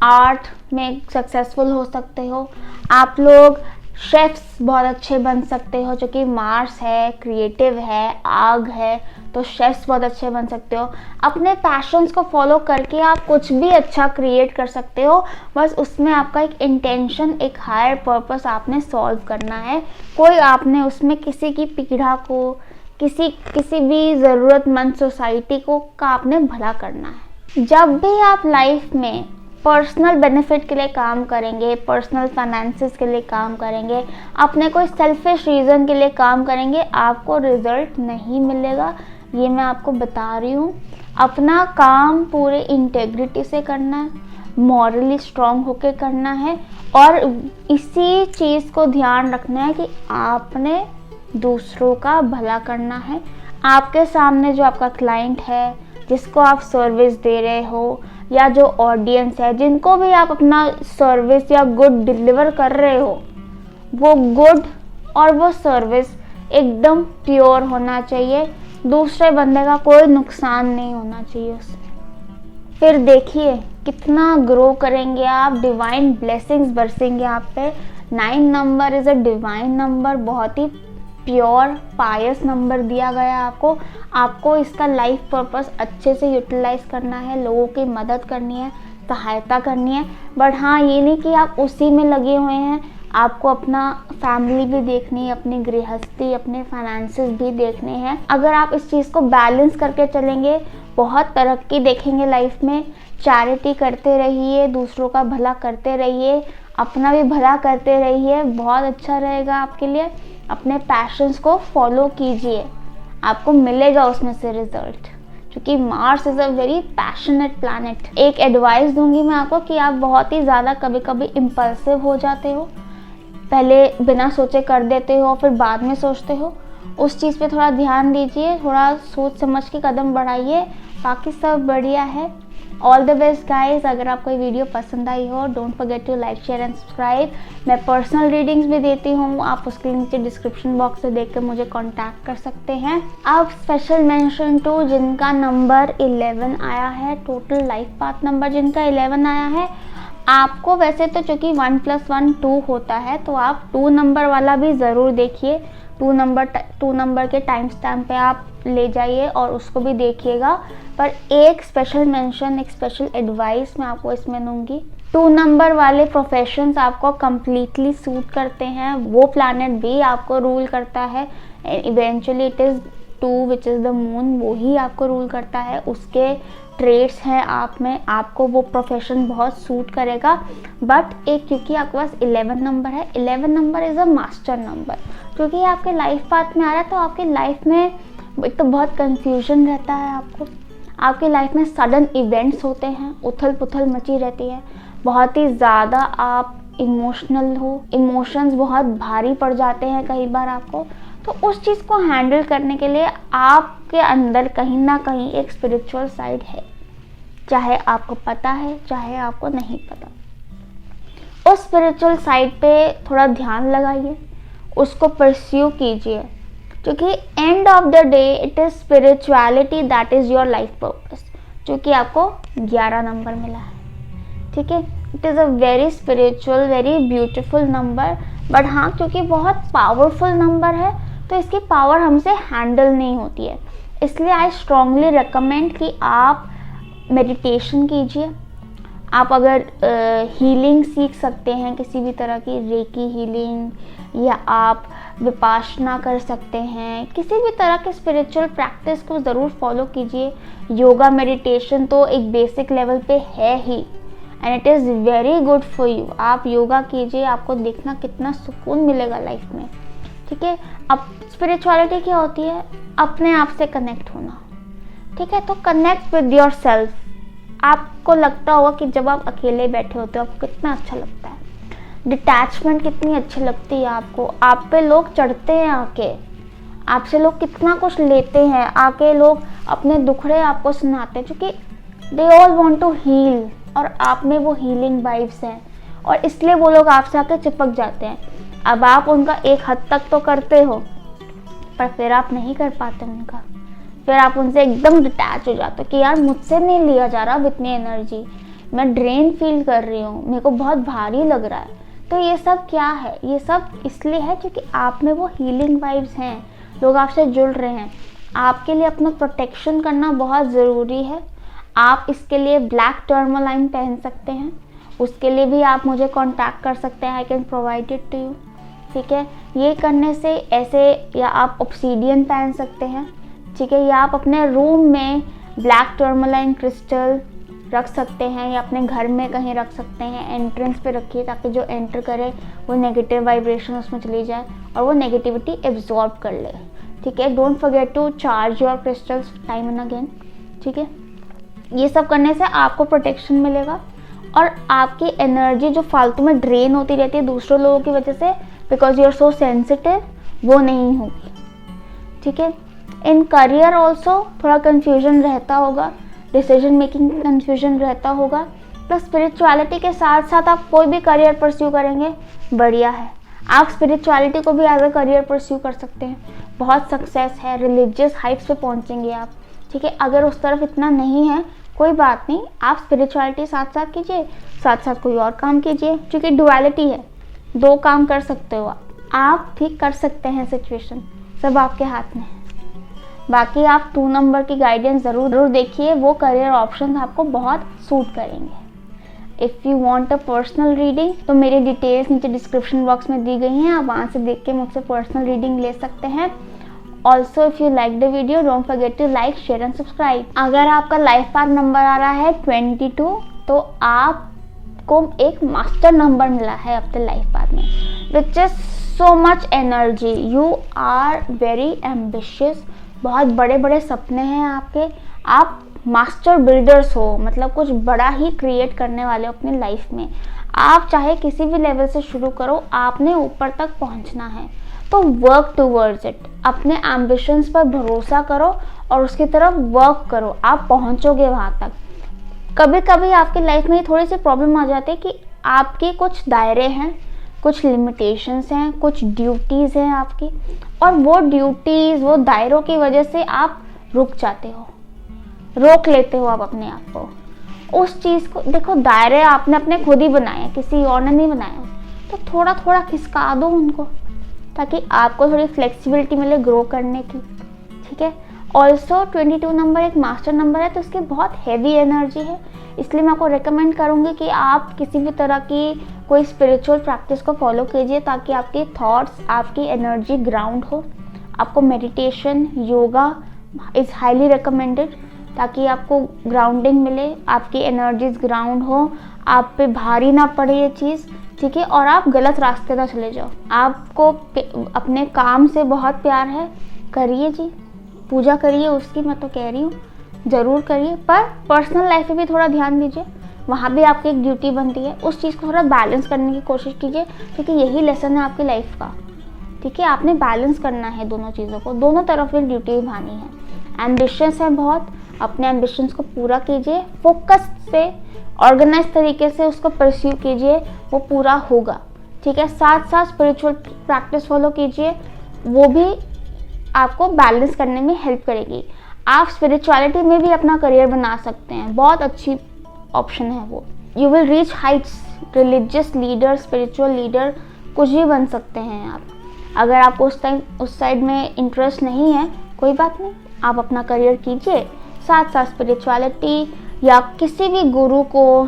आर्ट में सक्सेसफुल हो सकते हो। आप लोग शेफ्स बहुत अच्छे बन सकते हो, जो कि मार्स है, क्रिएटिव है, आग है, तो शेफ्स बहुत अच्छे बन सकते हो। अपने पैशंस को फॉलो करके आप कुछ भी अच्छा क्रिएट कर सकते हो, बस उसमें आपका एक इंटेंशन, एक हायर पर्पस आपने सॉल्व करना है। कोई आपने उसमें किसी की पीड़ा को, किसी भी ज़रूरतमंद सोसाइटी को का आपने भला करना है। जब भी आप लाइफ में पर्सनल बेनिफिट के लिए काम करेंगे, पर्सनल फाइनेंसेस के लिए काम करेंगे, अपने कोई सेल्फिश रीज़न के लिए काम करेंगे, आपको रिजल्ट नहीं मिलेगा, ये मैं आपको बता रही हूँ। अपना काम पूरे इंटेग्रिटी से करना है, मॉरली स्ट्रॉन्ग होकर करना है और इसी चीज़ को ध्यान रखना है कि आपने दूसरों का भला करना है। आपके सामने जो आपका क्लाइंट है, जिसको आप सर्विस दे रहे हो, या जो ऑडियंस है, जिनको भी आप अपना सर्विस या गुड डिलीवर कर रहे हो, वो गुड और वो सर्विस एकदम प्योर होना चाहिए। दूसरे बंदे का कोई नुकसान नहीं होना चाहिए उसमें। फिर देखिए कितना ग्रो करेंगे आप, डिवाइन ब्लेसिंग्स बरसेंगे आप पे। 9 number is a divine number, बहुत ही प्योर पायस नंबर दिया गया आपको। आपको इसका लाइफ पर्पस अच्छे से यूटिलाइज करना है, लोगों की मदद करनी है, सहायता करनी है। बट हाँ, ये नहीं कि आप उसी में लगे हुए हैं, आपको अपना फैमिली भी देखनी है, अपनी गृहस्थी, अपने फाइनेंसेस भी देखने हैं। अगर आप इस चीज़ को बैलेंस करके चलेंगे, बहुत तरक्की देखेंगे लाइफ में। चैरिटी करते रहिए, दूसरों का भला करते रहिए, अपना भी भला करते रहिए, बहुत अच्छा रहेगा आपके लिए। अपने पैशंस को फॉलो कीजिए, आपको मिलेगा उसमें से रिजल्ट, क्योंकि Mars is a very passionate planet. एक एडवाइस दूंगी मैं आपको कि आप बहुत ही ज़्यादा कभी कभी इम्पल्सिव हो जाते हो, पहले बिना सोचे कर देते हो, फिर बाद में सोचते हो। उस चीज़ पे थोड़ा ध्यान दीजिए, थोड़ा सोच समझ के कदम बढ़ाइए, बाकी सब बढ़िया है। All the best guys. अगर आपको ये वीडियो पसंद आई हो, don't forget to like, share and subscribe. मैं पर्सनल रीडिंग्स भी देती हूँ, आप उसके नीचे डिस्क्रिप्शन बॉक्स से देख कर मुझे कांटेक्ट कर सकते हैं। अब स्पेशल मेंशन टू जिनका नंबर 11 आया है, टोटल लाइफ पाथ नंबर जिनका 11 आया है, आपको वैसे तो चूँकि 1 + 1 2 होता है, तो आप 2 नंबर वाला भी ज़रूर देखिए। 2 नंबर के टाइम स्टैम्प पे आप ले जाइए और उसको भी देखिएगा। पर एक स्पेशल मेंशन, एक स्पेशल एडवाइस मैं आपको इसमें दूंगी। 2 नंबर वाले प्रोफेशंस आपको कम्प्लीटली सूट करते हैं, वो प्लैनेट भी आपको रूल करता है। Eventually it is 2 which is the moon, वो ही आपको रूल करता है, उसके ट्रेड्स हैं आप में, आपको वो प्रोफेशन बहुत सूट करेगा। बट एक क्योंकि आपके पास 11 नंबर है, 11 number is a master number, क्योंकि आपके लाइफ पाथ में आ रहा है, तो आपके लाइफ में एक तो बहुत कंफ्यूजन रहता है आपकी लाइफ में सडन इवेंट्स होते हैं, उथल पुथल मची रहती है, बहुत ही ज़्यादा आप इमोशनल हो, इमोशंस बहुत भारी पड़ जाते हैं कई बार आपको। तो उस चीज़ को हैंडल करने के लिए आपके अंदर कहीं ना कहीं एक स्पिरिचुअल साइड है, चाहे आपको पता है चाहे आपको नहीं पता। उस स्पिरिचुअल साइड पे थोड़ा ध्यान लगाइए, उसको परस्यू कीजिए, क्योंकि end of the day it is spirituality that is your life purpose, क्योंकि आपको 11 नंबर मिला है। ठीक है, it is a very spiritual, very beautiful number. But हाँ, क्योंकि बहुत पावरफुल नंबर है, तो इसकी पावर हमसे हैंडल नहीं होती है, इसलिए आई स्ट्रांगली रिकमेंड कि आप मेडिटेशन कीजिए। आप अगर हीलिंग सीख सकते हैं, किसी भी तरह की रेकी हीलिंग, या आप विपासना कर सकते हैं, किसी भी तरह के स्पिरिचुअल प्रैक्टिस को ज़रूर फॉलो कीजिए। योगा मेडिटेशन तो एक बेसिक लेवल पे है ही, and it is very good for you. आप योगा कीजिए, आपको देखना कितना सुकून मिलेगा लाइफ में। ठीक है। अब स्पिरिचुअलिटी क्या होती है? अपने आप से कनेक्ट होना, ठीक है। तो कनेक्ट विद योर सेल्फ। आपको लगता होगा कि जब आप अकेले बैठे होते हो आपको कितना अच्छा लगता है, डिटैचमेंट कितनी अच्छी लगती है आपको। आप पे लोग चढ़ते हैं आके, आपसे लोग कितना कुछ लेते हैं आके, लोग अपने दुखड़े आपको सुनाते हैं, क्योंकि they all want to heal, और आप में वो हीलिंग वाइब्स हैं, और इसलिए वो लोग आपसे आके चिपक जाते हैं। अब आप उनका एक हद तक तो करते हो, पर फिर आप नहीं कर पाते उनका, फिर आप उनसे एकदम डिटैच हो जाते हो कि यार मुझसे नहीं लिया जा रहा अब इतनी एनर्जी, मैं ड्रेन फील कर रही हूँ, मेरे को बहुत भारी लग रहा है। तो ये सब क्या है? ये सब इसलिए है क्योंकि आप में वो हीलिंग वाइब्स हैं, लोग आपसे जुड़ रहे हैं। आपके लिए अपना प्रोटेक्शन करना बहुत ज़रूरी है। आप इसके लिए ब्लैक टर्मोलाइन पहन सकते हैं, उसके लिए भी आप मुझे कांटेक्ट कर सकते हैं, I can provide it to you, ठीक है। ये करने से ऐसे, या आप ऑब्सीडियन पहन सकते हैं, ठीक है, या आप अपने रूम में ब्लैक टर्मोलाइन क्रिस्टल रख सकते हैं, या अपने घर में कहीं रख सकते हैं, एंट्रेंस पे रखिए ताकि जो एंटर करे वो नेगेटिव वाइब्रेशन उसमें चली जाए और वो नेगेटिविटी एब्जॉर्ब कर ले, ठीक है। Don't forget to charge your crystals time and again, ठीक है। ये सब करने से आपको प्रोटेक्शन मिलेगा, और आपकी एनर्जी जो फालतू में ड्रेन होती रहती है दूसरों लोगों की वजह से, because you are so sensitive, वो नहीं होगी, ठीक है। इन करियर ऑल्सो थोड़ा कन्फ्यूजन रहता होगा, डिसीजन मेकिंग कन्फ्यूजन रहता होगा, प्लस स्पिरिचुअलिटी के साथ साथ आप कोई भी करियर परस्यू करेंगे बढ़िया है। आप स्पिरिचुअलिटी को भी एज अ करियर परस्यू कर सकते हैं, बहुत सक्सेस है, रिलीजियस हाइट्स पे पहुंचेंगे आप, ठीक है। अगर उस तरफ इतना नहीं है कोई बात नहीं, आप स्पिरिचुअलिटी साथ साथ कीजिए, साथ साथ कोई और काम कीजिए, क्योंकि डुअलिटी है, दो काम कर सकते हो आप ठीक कर सकते हैं सिचुएशन, सब आपके हाथ में है। बाकी आप 2 नंबर की गाइडेंस ज़रूर देखिए, वो करियर ऑप्शन आपको बहुत सूट करेंगे। If you want a personal reading तो मेरी डिटेल्स नीचे डिस्क्रिप्शन बॉक्स में दी गई हैं, आप वहाँ से देख के मुझसे पर्सनल रीडिंग ले सकते हैं। Also if you like the video don't forget to like, share and subscribe. अगर आपका लाइफ पाथ नंबर आ रहा है 22 तो आपको एक मास्टर नंबर मिला है अपने लाइफ पाथ में, which is so much energy. You are very ambitious, बहुत बड़े बड़े सपने हैं आपके, आप मास्टर बिल्डर्स हो, मतलब कुछ बड़ा ही क्रिएट करने वाले हो अपनी लाइफ में। आप चाहे किसी भी लेवल से शुरू करो, आपने ऊपर तक पहुंचना है, तो वर्क टूवर्ड्स इट। अपने एम्बिशंस पर भरोसा करो और उसकी तरफ वर्क करो, आप पहुंचोगे वहां तक। कभी कभी आपकी लाइफ में थोड़ी सी प्रॉब्लम आ जाती है कि आपके कुछ दायरे हैं, कुछ लिमिटेशंस हैं, कुछ ड्यूटीज़ हैं आपकी, और वो ड्यूटीज़, वो दायरों की वजह से आप रुक जाते हो, रोक लेते हो आप अपने आप को उस चीज़ को। देखो, दायरे आपने अपने खुद ही बनाए, किसी और ने नहीं बनाए, तो थोड़ा थोड़ा खिसका दो उनको, ताकि आपको थोड़ी फ्लेक्सिबिलिटी मिले ग्रो करने की, ठीक है। ऑल्सो 22 नंबर एक मास्टर नंबर है, तो इसकी बहुत हैवी एनर्जी है, इसलिए मैं आपको रिकमेंड करूँगी कि आप किसी भी तरह की कोई स्पिरिचुअल प्रैक्टिस को फॉलो कीजिए, ताकि आपके थॉट्स, आपकी एनर्जी ग्राउंड हो। आपको meditation, yoga is highly recommended, ताकि आपको ग्राउंडिंग मिले, आपकी एनर्जीज ग्राउंड हो, आप पे भारी ना पड़े ये चीज़, ठीक है, और आप गलत रास्ते ना चले जाओ। आपको अपने काम से बहुत प्यार है, करिए जी, पूजा करिए उसकी, मैं तो कह रही हूँ ज़रूर करिए, पर पर्सनल लाइफ पे भी थोड़ा ध्यान दीजिए, वहाँ भी आपकी एक ड्यूटी बनती है, उस चीज़ को थोड़ा बैलेंस करने की कोशिश कीजिए, क्योंकि यही लेसन है आपकी लाइफ का, ठीक है। आपने बैलेंस करना है दोनों चीज़ों को, दोनों तरफ एक ड्यूटी निभानी है। एम्बिशंस है बहुत, अपने एम्बिशंस को पूरा कीजिए, फोकस से, ऑर्गेनाइज तरीके से उसको परस्यू कीजिए, वो पूरा होगा, ठीक है। साथ साथ स्पिरिचुअल प्रैक्टिस फॉलो कीजिए, वो भी आपको बैलेंस करने में हेल्प करेगी। आप स्पिरिचुअलिटी में भी अपना करियर बना सकते हैं, बहुत अच्छी ऑप्शन है वो। You will reach Heights, religious leader, spiritual leader, कुछ भी बन सकते हैं आप। अगर आपको उस साइड में इंटरेस्ट नहीं है, कोई बात नहीं, आप अपना करियर कीजिए, साथ साथ स्पिरिचुअलिटी या किसी भी गुरु को,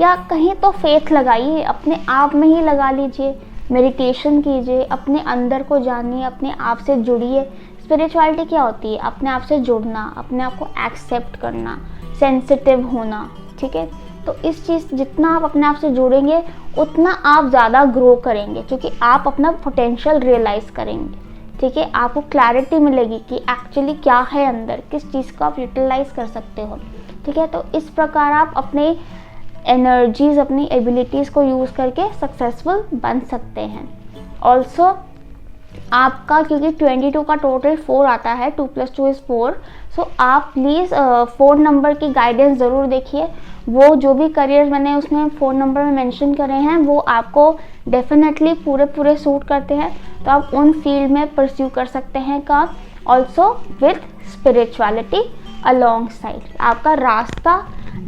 या कहीं तो फेथ लगाइए, अपने आप में ही लगा लीजिए, मेडिटेशन कीजिए, अपने अंदर को जानिए, अपने आप से जुड़िए। स्पिरिचुअलिटी क्या होती है? अपने आप से जुड़ना, अपने आप को एक्सेप्ट करना, सेंसिटिव होना, ठीक है। तो इस चीज़ जितना आप अपने आप से जुड़ेंगे उतना आप ज़्यादा ग्रो करेंगे, क्योंकि आप अपना पोटेंशियल रियलाइज़ करेंगे। ठीक है, आपको क्लैरिटी मिलेगी कि एक्चुअली क्या है अंदर, किस चीज़ को आप यूटिलाइज कर सकते हो। ठीक है, तो इस प्रकार आप अपने एनर्जीज, अपनी एबिलिटीज़ को यूज़ करके सक्सेसफुल बन सकते हैं। ऑल्सो आपका, क्योंकि 22 का टोटल 4 आता है, 2 + 2 = 4, सो आप प्लीज़ 4 नंबर की गाइडेंस ज़रूर देखिए। वो जो भी करियर मैंने उसमें 4 नंबर में मेंशन करे हैं वो आपको डेफिनेटली पूरे सूट करते हैं, तो आप उन फील्ड में परस्यू कर सकते हैं काम। Also with spirituality along side, आपका रास्ता,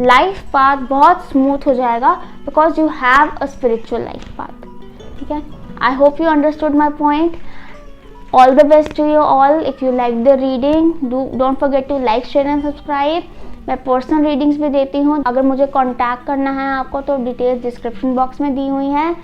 लाइफ पाथ बहुत स्मूथ हो जाएगा, because you have a spiritual life path. ठीक है, I hope you understood my point. All the best to you all. If you like the reading, don't forget to like, share and subscribe. मैं personal readings भी देती हूँ, अगर मुझे contact करना है आपको तो डिटेल्स डिस्क्रिप्शन बॉक्स में दी हुई हैं।